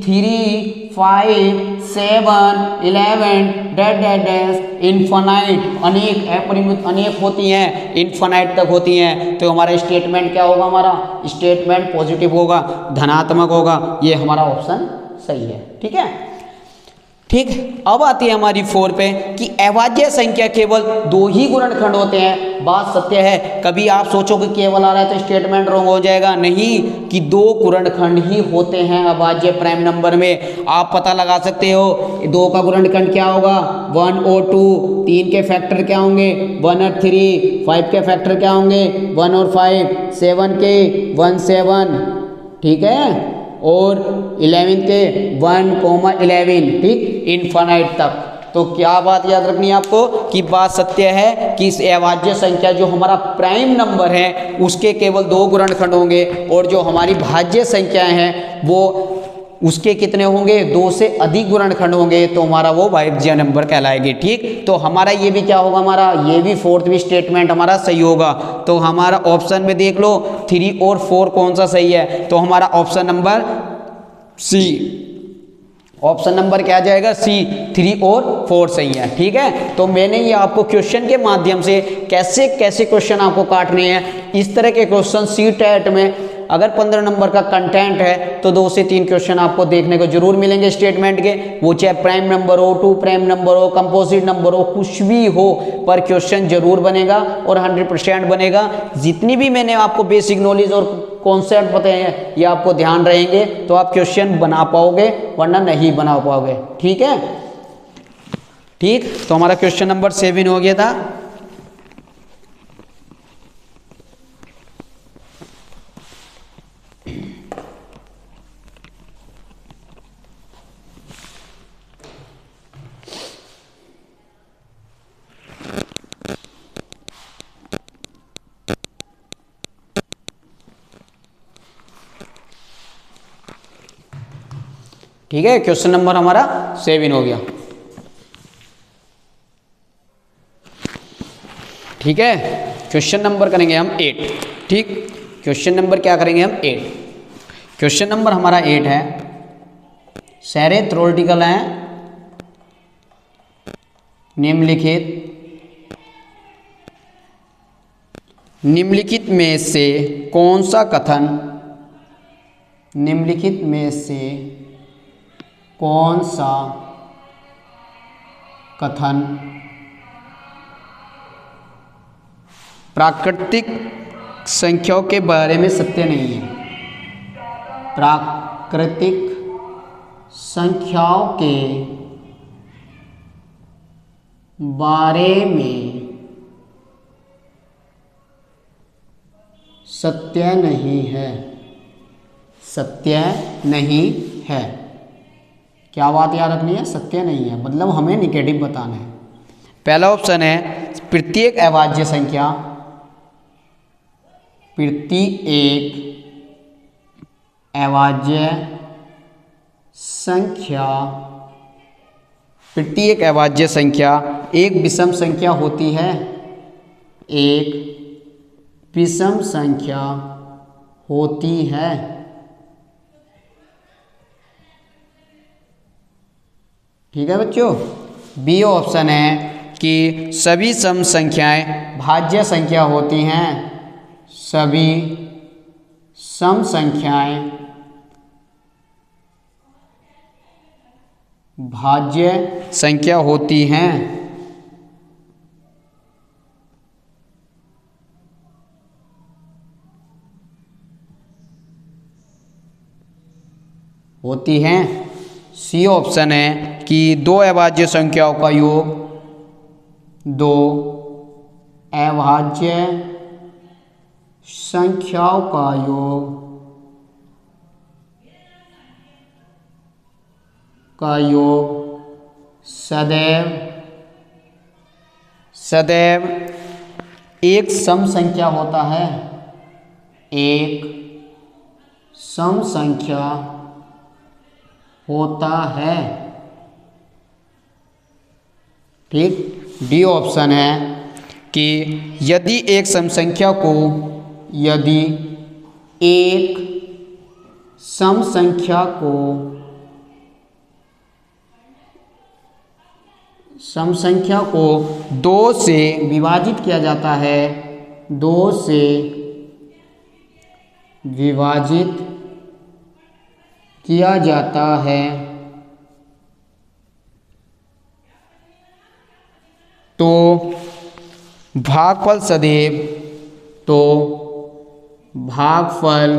3 5 7 11 dash dash dash infinite, अनेक अपरिमित अनेक होती हैं, इनफाइनाइट तक होती हैं। तो हमारा स्टेटमेंट क्या होगा, हमारा स्टेटमेंट पॉजिटिव होगा, धनात्मक होगा। ये हमारा ऑप्शन सही है। ठीक है, ठीक। अब आती है हमारी 4 पे कि अभाज्य संख्या केवल 2 ही गुणनखंड होते हैं। बात सत्य है। कभी आप सोचो कि केवल आ रहा है तो स्टेटमेंट रॉन्ग हो जाएगा, नहीं, कि 2 गुणनखंड ही होते हैं अभाज्य प्राइम नंबर में। आप पता लगा सकते हो 2 का गुणनखंड क्या होगा, 1 और 2। 3 के फैक्टर क्या होंगे, 1 और 3। 5 के फैक्टर क्या होंगे, 1 और 5। 7 के 1 7, ठीक है, और 11 के 1,11, ठीक, इनफाइनाइट तक। तो क्या बात याद रखनी है आपको कि बात सत्य है कि इस अभाज्य संख्या जो हमारा प्राइम नंबर है उसके केवल 2 गुणनखंड होंगे, और जो हमारी भाज्य संख्याएं हैं वो उसके कितने होंगे, 2 से अधिक गुणनखंड होंगे, तो हमारा वो भाज्य नंबर कहलाएगी। ठीक, तो हमारा ये भी क्या होगा, हमारा ये भी 4th भी स्टेटमेंट हमारा सही होगा। तो हमारा ऑप्शन में देख लो 3 और 4 कौन सा सही है, तो हमारा option number C, option number क्या आ जाएगा, सी, 3 और 4 सही है। ठीक है, तो मैंने ये आपको क्वेश्चन के माध्यम से कैसे कैसे क्वेश्चन आपको काटने हैं, इस तरह के क्वेश्चन सी टेट में अगर 15 नंबर का कंटेंट है तो 2 से 3 क्वेश्चन आपको देखने को जरूर मिलेंगे स्टेटमेंट के। वो चाहे प्राइम नंबर हो, 2 प्राइम नंबर हो, कंपोजिट नंबर हो, कुछ भी हो, पर क्वेश्चन जरूर बनेगा और 100% बनेगा। जितनी भी मैंने आपको बेसिक नॉलेज और कॉन्सेप्ट बताए हैं ये आपको ध्यान रहेंगे तो आप क्वेश्चन बना पाओगे, वरना नहीं बना पाओगे। ठीक है, ठीक, तो हमारा क्वेश्चन नंबर 7 हो गया था। ठीक है, क्वेश्चन नंबर हमारा 7 हो गया। ठीक है, क्वेश्चन नंबर करेंगे हम 8। ठीक, क्वेश्चन नंबर क्या करेंगे हम 8। क्वेश्चन नंबर हमारा 8 है, सारे थ्योरेटिकल हैं। निम्नलिखित में से कौन सा कथन, निम्नलिखित में से कौन सा कथन प्राकृतिक संख्याओं के बारे में सत्य नहीं है। प्राकृतिक संख्याओं के बारे में सत्य नहीं है, सत्य नहीं है। क्या बात याद रखनी है, सत्य नहीं है, मतलब हमें निगेटिव बताना है। पहला ऑप्शन है प्रत्येक अभाज्य संख्या, प्रत्येक अभाज्य संख्या, प्रत्येक अभाज्य संख्या एक विषम संख्या होती है, एक विषम संख्या होती है। ठीक है बच्चों, बी ऑप्शन है कि सभी सम संख्याएं भाज्य संख्या होती हैं, सभी सम संख्याएं भाज्य संख्या होती हैं। होती हैं। सी ऑप्शन है कि 2 अभाज्य संख्याओं का योग, 2 अभाज्य संख्याओं का योग का योग सदैव एक सम संख्या होता है, एक सम संख्या होता है। ठीक, डी ऑप्शन है कि यदि एक सम संख्या को, यदि एक सम संख्या को सम संख्या को 2 से विभाजित किया जाता है, 2 से विभाजित किया जाता है, तो भागफल सदैव, तो भागफल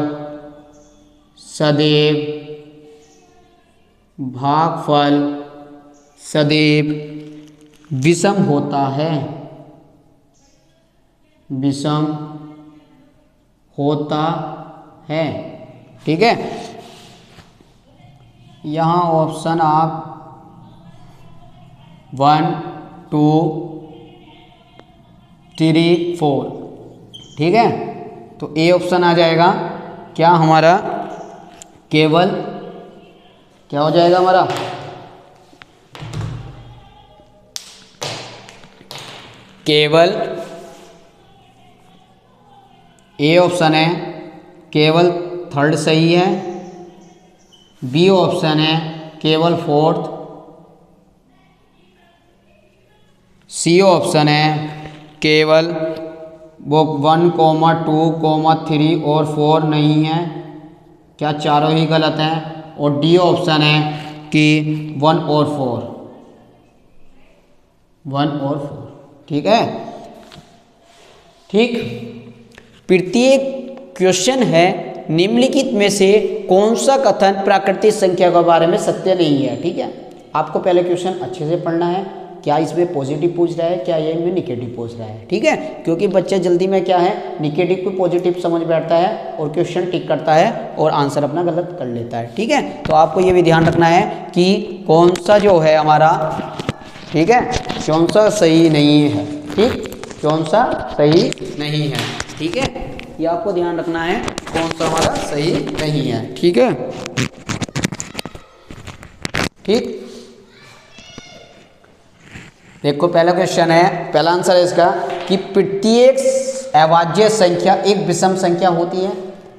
सदैव विषम होता है, विषम होता है। ठीक है, यहाँ ऑप्शन आप 1 2 3 4, ठीक है, तो ए ऑप्शन आ जाएगा क्या हमारा, केवल क्या हो जाएगा हमारा, केवल ए ऑप्शन है, केवल थर्ड सही है। बी ऑप्शन है केवल फोर्थ। सी ऑप्शन है केवल वो 1, 2, 3 और 4 नहीं है, क्या चारों ही गलत हैं। और डी ऑप्शन है कि 1 और 4, 1 और 4, ठीक है। ठीक, प्रत्येक क्वेश्चन है निम्नलिखित में से कौन सा कथन प्राकृतिक संख्या के बारे में सत्य नहीं है। ठीक है, आपको पहले क्वेश्चन अच्छे से पढ़ना है, क्या इसमें पॉजिटिव पूछ रहा है, क्या ये में निगेटिव पूछ रहा है। ठीक है, क्योंकि बच्चे जल्दी में क्या है निगेटिव को पॉजिटिव समझ बैठता है और क्वेश्चन टिक करता है और आंसर अपना गलत कर लेता है। ठीक है, तो आपको ये भी ध्यान रखना है कि कौन सा जो है हमारा, ठीक है, कौन सा सही नहीं है। ठीक, कौन सा सही नहीं है, ठीक है, ये आपको ध्यान रखना है कौन सा हमारा सही नहीं है। ठीक है, ठीक, देखो पहला क्वेश्चन है, पहला आंसर है इसका कि प्रत्येक अभाज्य संख्या एक विषम संख्या होती है।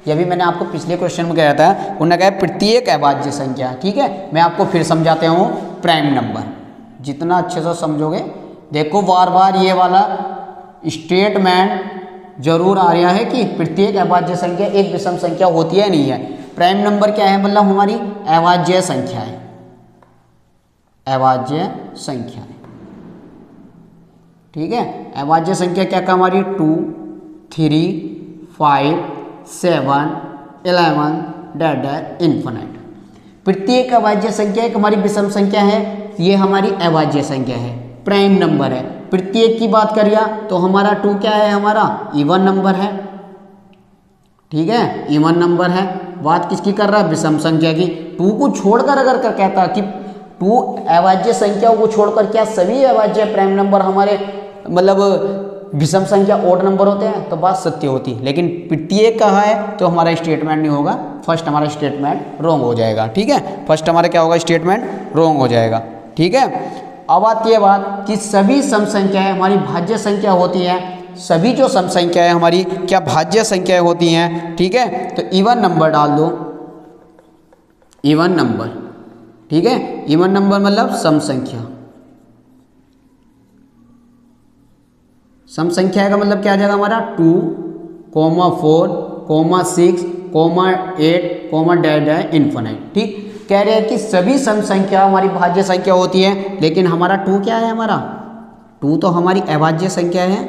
यह भी मैंने आपको पिछले क्वेश्चन में कहा था, उन्होंने कहा प्रत्येक अभाज्य संख्या। ठीक है, मैं आपको फिर समझाते हूँ, प्राइम नंबर जितना अच्छे से समझोगे, देखो बार बार ये वाला स्टेटमेंट जरूर आ रहा है कि प्रत्येक अभाज्य संख्या एक विषम संख्या होती है, नहीं है। प्राइम नंबर क्या है, मतलब हमारी अभाज्य संख्या है, अभाज्य संख्या है। ठीक है, अभाज्य संख्या क्या क्या हमारी 2, 3, 5, 7, 11 डेड इन्फिनिट। प्रत्येक अभाज्य संख्या एक हमारी विषम संख्या है, ये हमारी अभाज्य संख्या है, प्राइम नंबर है। प्रत्येक की बात करिए तो हमारा 2 क्या है, हमारा इवन नंबर है। ठीक है, इवन नंबर है। बात किसकी कर रहा है, विषम संख्या की। 2 को छोड़कर अगर कहता कि 2 अभाज्य संख्याओं को छोड़कर क्या सभी अभाज्य प्राइम नंबर हमारे मतलब विषम संख्या ओड नंबर होते हैं, तो बात सत्य होती। लेकिन प्रत्येक कहा है तो हमारा स्टेटमेंट नहीं होगा, फर्स्ट हमारा स्टेटमेंट रॉन्ग हो जाएगा। ठीक है, फर्स्ट हमारा क्या होगा, स्टेटमेंट रॉन्ग हो जाएगा। ठीक है, अब आती है बात कि सभी सम संख्याएं हमारी भाज्य संख्या होती हैं। सभी जो सम संख्याएं हमारी क्या भाज्य संख्याएं होती हैं। ठीक है, तो इवन नंबर डाल दो, इवन नंबर। ठीक है, इवन नंबर मतलब सम संख्या। सम संख्या का मतलब क्या आ जाएगा हमारा 2, 4, 6, 8, डेड है इन्फिनिट। ठीक, कह रहे हैं कि सभी सम संख्या हमारी भाज्य संख्या होती है, लेकिन हमारा 2 क्या है, हमारा 2 तो हमारी अभाज्य संख्या है,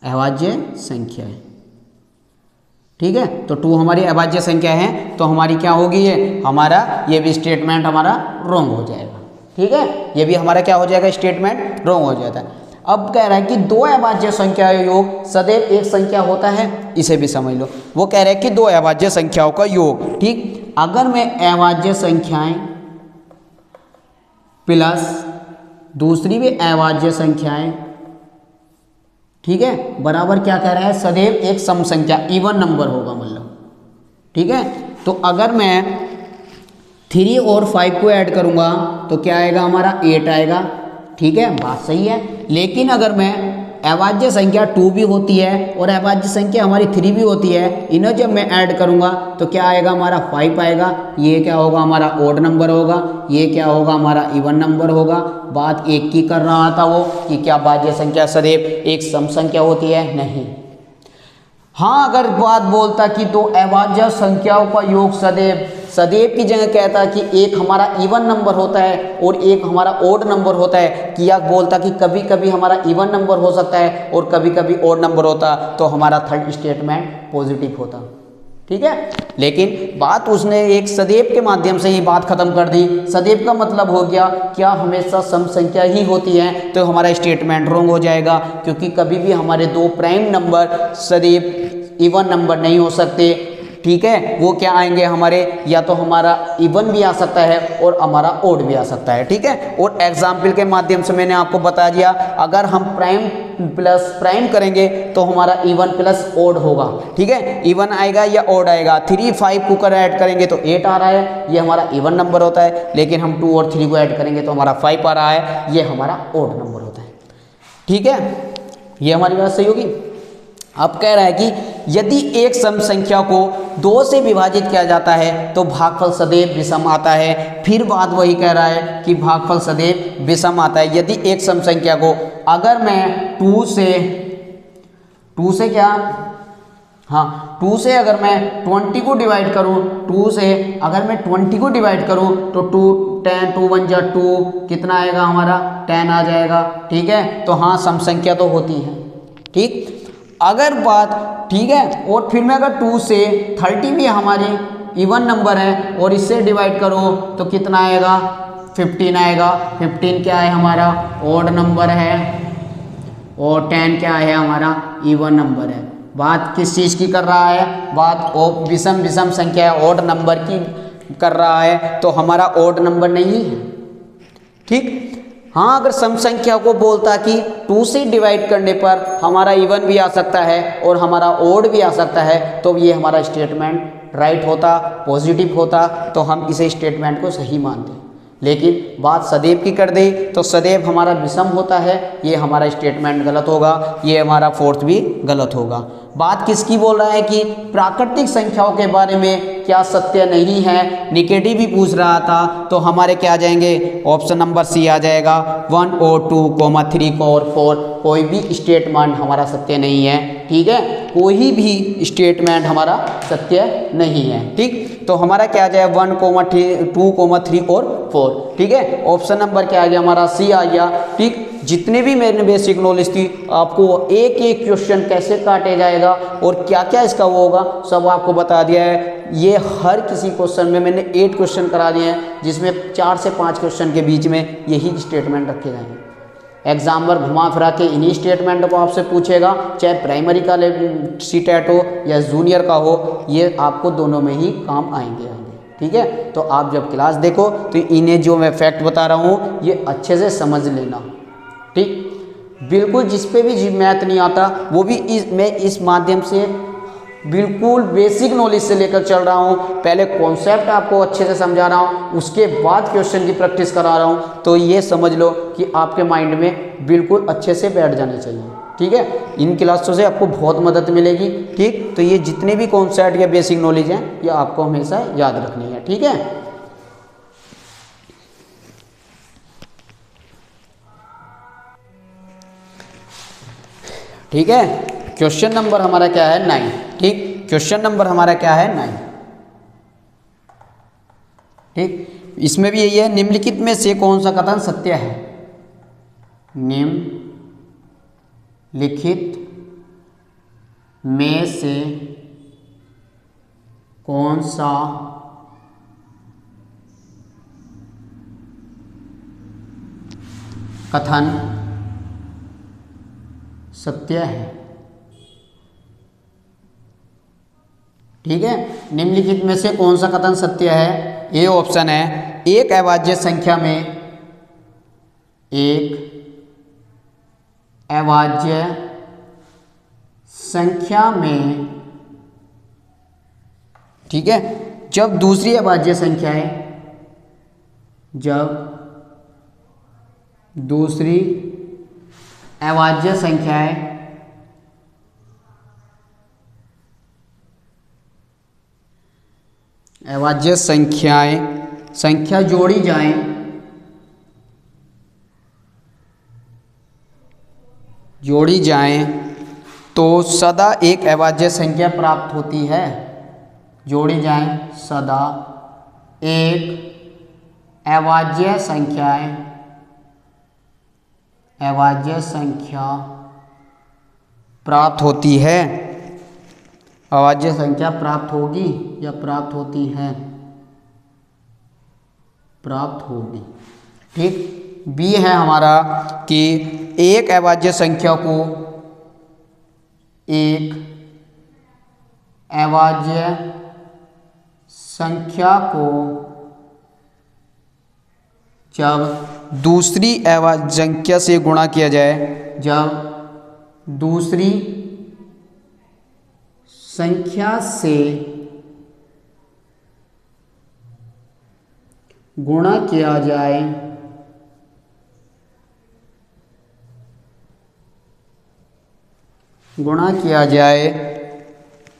अभाज्य संख्या है। ठीक है, तो 2 हमारी अभाज्य संख्या है, तो हमारी क्या होगी, ये हमारा ये भी स्टेटमेंट हमारा रॉन्ग हो जाएगा। ठीक है, ये भी हमारा क्या हो जाएगा, स्टेटमेंट रॉन्ग हो जाता है। अब कह रहा है कि 2 अभाज्य संख्या योग सदैव एक संख्या होता है, इसे भी समझ लो। वो कह रहे हैं कि 2 अभाज्य संख्याओं का योग। ठीक, अगर मैं अभाज्य संख्याएं प्लस दूसरी भी अभाज्य संख्याएं, ठीक है, बराबर क्या कह रहा है, सदैव एक सम संख्या इवन नंबर होगा मतलब, ठीक है। तो अगर मैं 3 और 5 को ऐड करूंगा तो क्या आएगा हमारा 8 आएगा, ठीक है, बात सही है। लेकिन अगर मैं अभाज्य संख्या 2 भी होती है और अभाज्य संख्या हमारी 3 भी होती है, इन्हें जब मैं ऐड करूंगा तो क्या आएगा हमारा 5 आएगा। ये क्या होगा हमारा ओड नंबर होगा, ये क्या होगा हमारा इवन नंबर होगा। बात एक की कर रहा था वो कि क्या भाज्य संख्या सदैव एक सम संख्या होती है, नहीं। हाँ, अगर बात बोलता कि दो अभाज्य संख्याओं का योग सदैव की जगह कहता कि एक हमारा इवन नंबर होता है और एक हमारा ओड नंबर होता है, कि या बोलता कि कभी कभी हमारा इवन नंबर हो सकता है और कभी कभी ओड नंबर होता, तो हमारा थर्ड स्टेटमेंट पॉजिटिव होता, ठीक है। लेकिन बात उसने एक सदैव के माध्यम से ही बात खत्म कर दी। सदैव का मतलब हो गया क्या हमेशा सम संख्या ही होती है, तो हमारा स्टेटमेंट रॉन्ग हो जाएगा, क्योंकि कभी भी हमारे दो प्राइम नंबर सदैव इवन नंबर नहीं हो सकते, ठीक है। वो क्या आएंगे हमारे, या तो हमारा इवन भी आ सकता है और हमारा ओड भी आ सकता है, ठीक है। और एग्जाम्पल के माध्यम से मैंने आपको बता दिया, अगर हम प्राइम प्लस प्राइम करेंगे तो हमारा इवन प्लस ओड होगा, ठीक है। इवन आएगा या ओड आएगा। 3 5 को कर ऐड करेंगे तो 8 आ रहा है, ये हमारा इवन नंबर होता है। लेकिन हम 2 और 3 को ऐड करेंगे तो हमारा 5 आ रहा है, ये हमारा ओड नंबर होता है, ठीक है। ये हमारी बात सही होगी। अब कह रहा है कि यदि एक सम संख्या को 2 से विभाजित किया जाता है तो भागफल सदैव विषम आता है। फिर बात वही कह रहा है कि भागफल सदैव विषम आता है यदि एक सम संख्या को, अगर मैं 2 से क्या, हाँ 2 से अगर मैं 20 को डिवाइड करूँ, 2 से अगर मैं 20 को डिवाइड करूँ तो 2 10 2 1 जा 2 कितना आएगा हमारा 10 आ जाएगा, ठीक है। तो हाँ सम संख्या तो होती है, ठीक। अगर बात, ठीक है, और फिर मैं अगर 2 से 30 भी हमारी इवन नंबर है और इससे डिवाइड करो तो कितना आएगा 15 आएगा। 15 क्या है हमारा ओड नंबर है और 10 क्या है हमारा इवन नंबर है। बात किस चीज़ की कर रहा है, बात विषम संख्या है, ओड नंबर की कर रहा है, तो हमारा ओड नंबर नहीं है, ठीक। हाँ, अगर सम संख्या को बोलता कि 2 से डिवाइड करने पर हमारा इवन भी आ सकता है और हमारा ओड भी आ सकता है, तो ये हमारा स्टेटमेंट राइट होता, पॉजिटिव होता, तो हम इसे स्टेटमेंट को सही मानते। लेकिन बात सदैव की कर दी तो सदैव हमारा विषम होता है, ये हमारा स्टेटमेंट गलत होगा, ये हमारा फोर्थ भी गलत होगा। बात किसकी बोल रहा है कि प्राकृतिक संख्याओं के बारे में क्या सत्य नहीं है, निगेटिव भी पूछ रहा था, तो हमारे क्या आ जाएंगे, ऑप्शन नंबर सी आ जाएगा। 1 और 2 3 और 4 कोई भी स्टेटमेंट हमारा सत्य नहीं है, ठीक है, कोई भी स्टेटमेंट हमारा सत्य नहीं है, ठीक। तो हमारा क्या आ जाए 1 2 3 और 4, ठीक है। ऑप्शन नंबर क्या आ गया हमारा सी आ गया, ठीक। जितने भी मेरे बेसिक नॉलेज थी, आपको एक एक क्वेश्चन कैसे काटे जाएगा और क्या क्या इसका वो होगा सब आपको बता दिया है। ये हर किसी क्वेश्चन में मैंने 8 क्वेश्चन करा दिए हैं, जिसमें 4 से 5 क्वेश्चन के बीच में यही स्टेटमेंट रखे जाएंगे। एग्जामिनर घुमा फिरा के इन्हीं स्टेटमेंट को आपसे पूछेगा, चाहे प्राइमरी का सीटेट हो या जूनियर का हो, ये आपको दोनों में ही काम आएंगे, ठीक है। तो आप जब क्लास देखो तो इन्हें जो मैं फैक्ट बता रहा हूँ ये अच्छे से समझ लेना, ठीक। बिल्कुल जिस पे भी मैथ नहीं आता वो भी मैं इस माध्यम से बिल्कुल बेसिक नॉलेज से लेकर चल रहा हूँ। पहले कॉन्सेप्ट आपको अच्छे से समझा रहा हूँ, उसके बाद क्वेश्चन की प्रैक्टिस करा रहा हूँ, तो ये समझ लो कि आपके माइंड में बिल्कुल अच्छे से बैठ जाने चाहिए, ठीक है। इन क्लासों से आपको बहुत मदद मिलेगी, ठीक। तो ये जितने भी कॉन्सेप्ट या बेसिक नॉलेज हैं ये आपको हमेशा याद रखनी है, ठीक है। ठीक है, क्वेश्चन नंबर हमारा क्या है 9, ठीक। क्वेश्चन नंबर हमारा क्या है 9, ठीक। इसमें भी यही है, निम्नलिखित में से कौन सा कथन सत्य है, निम्नलिखित में से कौन सा कथन सत्य है। ठीक है, निम्नलिखित में से कौन सा कथन सत्य है? ए ऑप्शन है, एक अभाज्य संख्या में ठीक है, जब दूसरी अभाज्य संख्याएं संख्या जोड़ी जाएं तो सदा एक अभाज्य संख्या प्राप्त होती है। जोड़ी जाएं सदा एक अभाज्य संख्या प्राप्त होती है। अभाज्य संख्या प्राप्त होगी या प्राप्त होती है? प्राप्त होगी। ठीक, बी है हमारा कि एक अभाज्य संख्या को जब दूसरी अभाज्य संख्या से गुणा किया जाए, जब दूसरी संख्या से गुणा किया जाए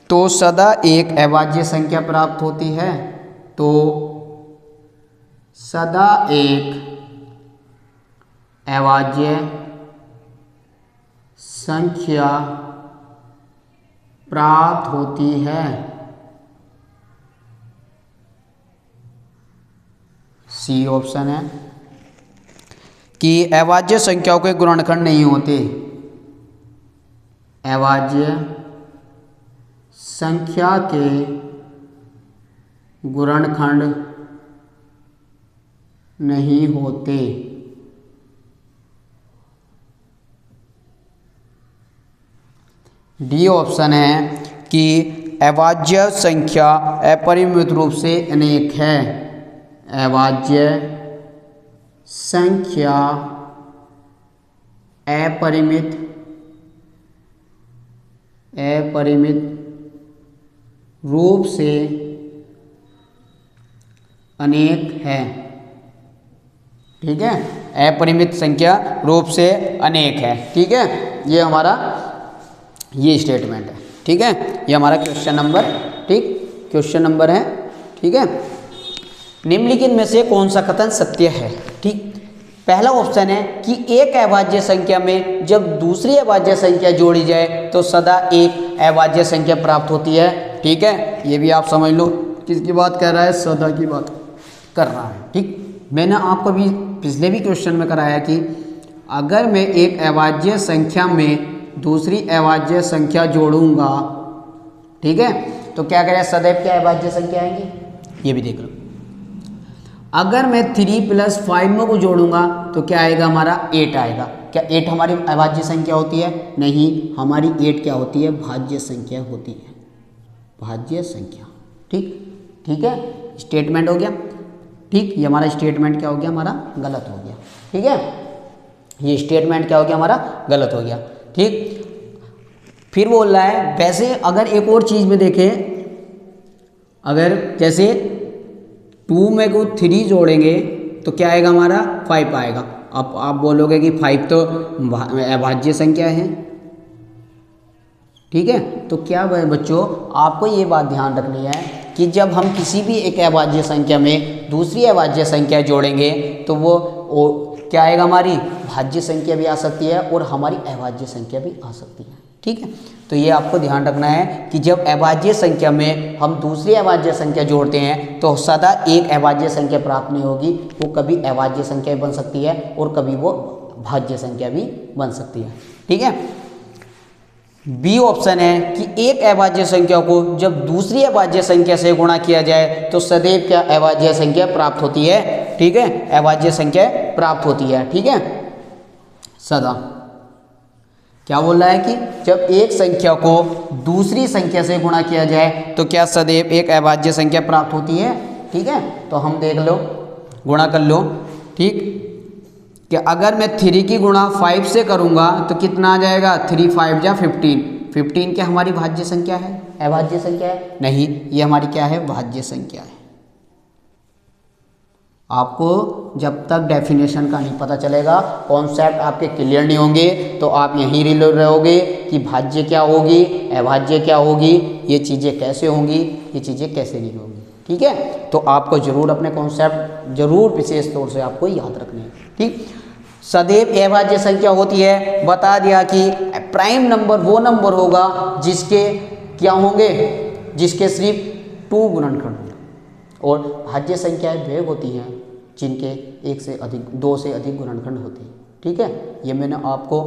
तो सदा एक अभाज्य संख्या प्राप्त होती है। तो सदा एक अभाज्य संख्या प्राप्त होती है। सी ऑप्शन है कि अभाज्य संख्याओं के गुणनखंड नहीं होते। अभाज्य संख्या के गुणनखंड नहीं होते। डी ऑप्शन है कि अभाज्य संख्या अपरिमित रूप से अनेक है। अभाज्य संख्या अपरिमित रूप से अनेक है। ठीक है, अपरिमित संख्या रूप से अनेक है। ठीक है, ये हमारा ये स्टेटमेंट है। ठीक है, ये हमारा क्वेश्चन नंबर है। ठीक है, निम्नलिखित में से कौन सा कथन सत्य है? ठीक, पहला ऑप्शन है कि एक अभाज्य संख्या में जब दूसरी अभाज्य संख्या जोड़ी जाए तो सदा एक अभाज्य संख्या प्राप्त होती है। ठीक है, ये भी आप समझ लो किसकी बात कर रहा है, सदा की बात कर रहा है। ठीक, मैंने आपको भी पिछले भी क्वेश्चन में कराया कि अगर मैं एक अभाज्य संख्या में दूसरी अभाज्य संख्या जोड़ूंगा, ठीक है, तो क्या करें, सदैव क्या अभाज्य संख्या आएंगी, ये भी देख लो। अगर मैं 3 + 5 को जोड़ूंगा तो क्या आएगा, हमारा 8 आएगा। क्या 8 हमारी अभाज्य संख्या होती है? नहीं, हमारी 8 क्या होती है, भाज्य संख्या होती है, भाज्य संख्या। ठीक है, स्टेटमेंट हो गया। ठीक, ये हमारा स्टेटमेंट क्या हो गया, हमारा गलत हो गया। ठीक है, ये स्टेटमेंट क्या हो गया, हमारा गलत हो गया। ठीक, फिर बोल रहा है वैसे अगर एक और चीज़ में देखें, अगर जैसे 2 में को 3 जोड़ेंगे तो क्या आएगा, हमारा 5 आएगा। अब आप बोलोगे कि 5 तो अभाज्य संख्या है। ठीक है, तो क्या बच्चों आपको ये बात ध्यान रखनी है कि जब हम किसी भी एक अभाज्य संख्या में दूसरी अभाज्य संख्या जोड़ेंगे तो वो क्या आएगा, हमारी भाज्य संख्या भी आ सकती है और हमारी अभाज्य संख्या भी आ सकती है। ठीक है, तो ये आपको ध्यान रखना है कि जब अभाज्य संख्या में हम दूसरी अभाज्य संख्या जोड़ते हैं तो सदा एक अभाज्य संख्या प्राप्त नहीं होगी, वो कभी अभाज्य संख्या भी बन सकती है और कभी वो भाज्य संख्या भी बन सकती है। ठीक है, बी ऑप्शन है कि एक अभाज्य संख्या को जब दूसरी अभाज्य संख्या से गुणा किया जाए तो सदैव क्या अभाज्य संख्या प्राप्त होती है। ठीक है, अभाज्य संख्या प्राप्त होती है। ठीक है, सदा क्या बोल रहा है कि जब एक संख्या को दूसरी संख्या से गुणा किया जाए तो क्या सदैव एक अभाज्य संख्या प्राप्त होती है। ठीक है, तो हम देख लो, गुणा कर लो। ठीक, कि अगर मैं 3 की गुणा 5 से करूँगा तो कितना आ जाएगा, 3 5 या 15। 15 क्या हमारी भाज्य संख्या है, अभाज्य संख्या है? नहीं, ये हमारी क्या है, भाज्य संख्या है। आपको जब तक डेफिनेशन का नहीं पता चलेगा, कॉन्सेप्ट आपके क्लियर नहीं होंगे, तो आप यहीं रिले रहोगे कि भाज्य क्या होगी, अभाज्य क्या होगी, ये चीज़ें कैसे होंगी, ये चीज़ें कैसे नहीं होंगी। ठीक है, तो आपको जरूर अपने कॉन्सेप्ट जरूर विशेष तौर से आपको याद रखने हैं। ठीक, सदैव अभाज्य संख्या होती है, बता दिया कि प्राइम नंबर वो नंबर होगा जिसके क्या होंगे, जिसके सिर्फ 2 गुणनखंड होंगे, और भाज्य संख्याएं वे होती हैं जिनके 1 से अधिक 2 से अधिक गुणनखंड होते हैं। ठीक है, ये मैंने आपको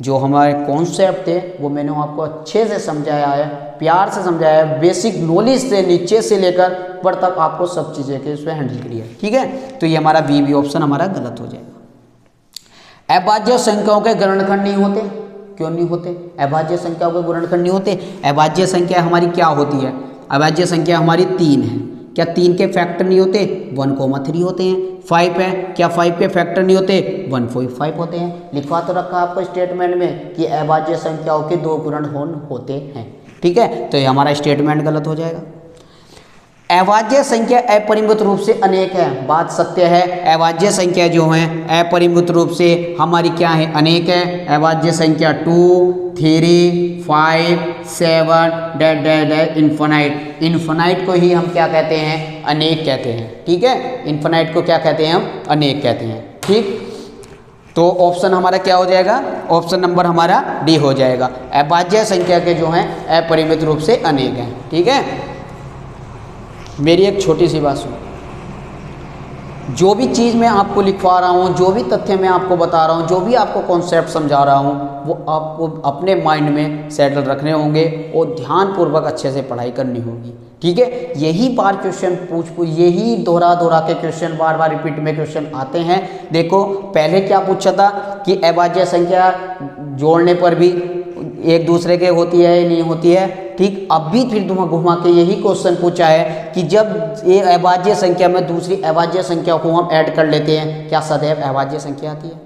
जो हमारे कॉन्सेप्ट थे वो मैंने आपको अच्छे से समझाया है, प्यार से समझाया है, बेसिक नॉलेज से नीचे से लेकर ऊपर तक आपको सब चीज़ें के उसमें हैंडल करिए। ठीक है, तो ये हमारा बी ऑप्शन हमारा गलत हो जाएगा। अभाज्य संख्याओं के गुणनखंड नहीं होते, क्यों नहीं होते? अभाज्य संख्याओं के गुणनखंड नहीं होते। अभाज्य संख्या हमारी क्या होती है, अभाज्य संख्या हमारी 3 है, क्या 3 के फैक्टर नहीं होते, 1,3 होते हैं। 5 है, क्या 5 के फैक्टर नहीं होते, 1.5 होते हैं। लिखवा तो रखा आपको स्टेटमेंट में कि अभाज्य संख्याओं के 2 गुणनखंड होते हैं। ठीक है, तो ये हमारा स्टेटमेंट गलत हो जाएगा। अभाज्य संख्या अपरिमित रूप से अनेक है, बात सत्य है। अभाज्य संख्या जो है अपरिमित रूप से हमारी क्या है, अनेक है। अभाज्य संख्या 2, 3, 5, 7 that that that infinite. Infinite को ही हम क्या कहते हैं, अनेक कहते हैं। ठीक है, इन्फिनाइट को क्या कहते हैं, हम अनेक कहते हैं। ठीक, तो ऑप्शन हमारा क्या हो जाएगा, ऑप्शन नंबर हमारा डी हो जाएगा। अभाज्य संख्या के जो हैं अपरिमित रूप से अनेक हैं। ठीक है, मेरी एक छोटी सी बात सुनो, जो भी चीज़ मैं आपको लिखवा रहा हूँ, जो भी तथ्य मैं आपको बता रहा हूँ, जो भी आपको कॉन्सेप्ट समझा रहा हूँ, वो आपको अपने माइंड में सेटल रखने होंगे और ध्यानपूर्वक अच्छे से पढ़ाई करनी होगी। ठीक है, यही बार क्वेश्चन पूछ यही दोहरा के क्वेश्चन बार बार रिपीट में क्वेश्चन आते हैं। देखो पहले क्या पूछा था कि अभाज्य संख्या जोड़ने पर भी एक दूसरे के होती है या नहीं होती है। ठीक, अब भी फिर घुमा के यही क्वेश्चन पूछा है कि जब एक अभाज्य संख्या में दूसरी अभाज्य संख्या को हम ऐड कर लेते हैं, क्या सदैव अभाज्य संख्या आती है।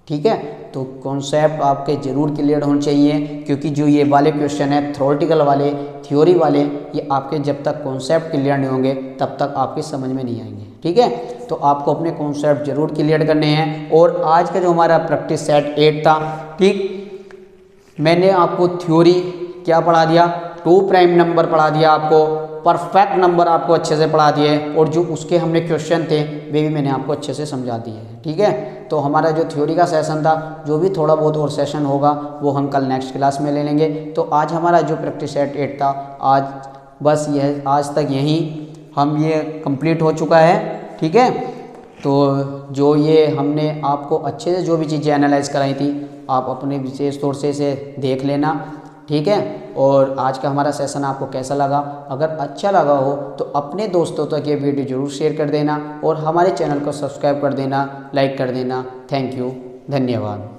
ठीक है, तो कॉन्सेप्ट आपके जरूर क्लियर होने चाहिए, क्योंकि जो ये वाले क्वेश्चन है थ्योरेटिकल वाले, थ्योरी वाले, ये आपके जब तक कॉन्सेप्ट क्लियर नहीं होंगे तब तक आपकी समझ में नहीं आएंगे। ठीक है, तो आपको अपने कॉन्सेप्ट जरूर क्लियर करने हैं। और आज का जो हमारा प्रैक्टिस सेट 8 था, ठीक, मैंने आपको थ्योरी क्या पढ़ा दिया, 2 प्राइम नंबर पढ़ा दिया, आपको परफेक्ट नंबर आपको अच्छे से पढ़ा दिए, और जो उसके हमने क्वेश्चन थे वे भी मैंने आपको अच्छे से समझा दिए हैं। ठीक है, तो हमारा जो थ्योरी का सेशन था, जो भी थोड़ा बहुत और सेशन होगा वो हम कल नेक्स्ट क्लास में ले लेंगे। तो आज हमारा जो प्रैक्टिस सेट 8 था, आज बस यह आज तक यहीं हम ये कंप्लीट हो चुका है। ठीक है, तो जो ये हमने आपको अच्छे से जो भी चीज़ें एनालाइज कराई थी, आप अपने विशेष तौर से इसे देख लेना। ठीक है, और आज का हमारा सेशन आपको कैसा लगा, अगर अच्छा लगा हो तो अपने दोस्तों तक ये वीडियो जरूर शेयर कर देना और हमारे चैनल को सब्सक्राइब कर देना, लाइक कर देना। थैंक यू, धन्यवाद।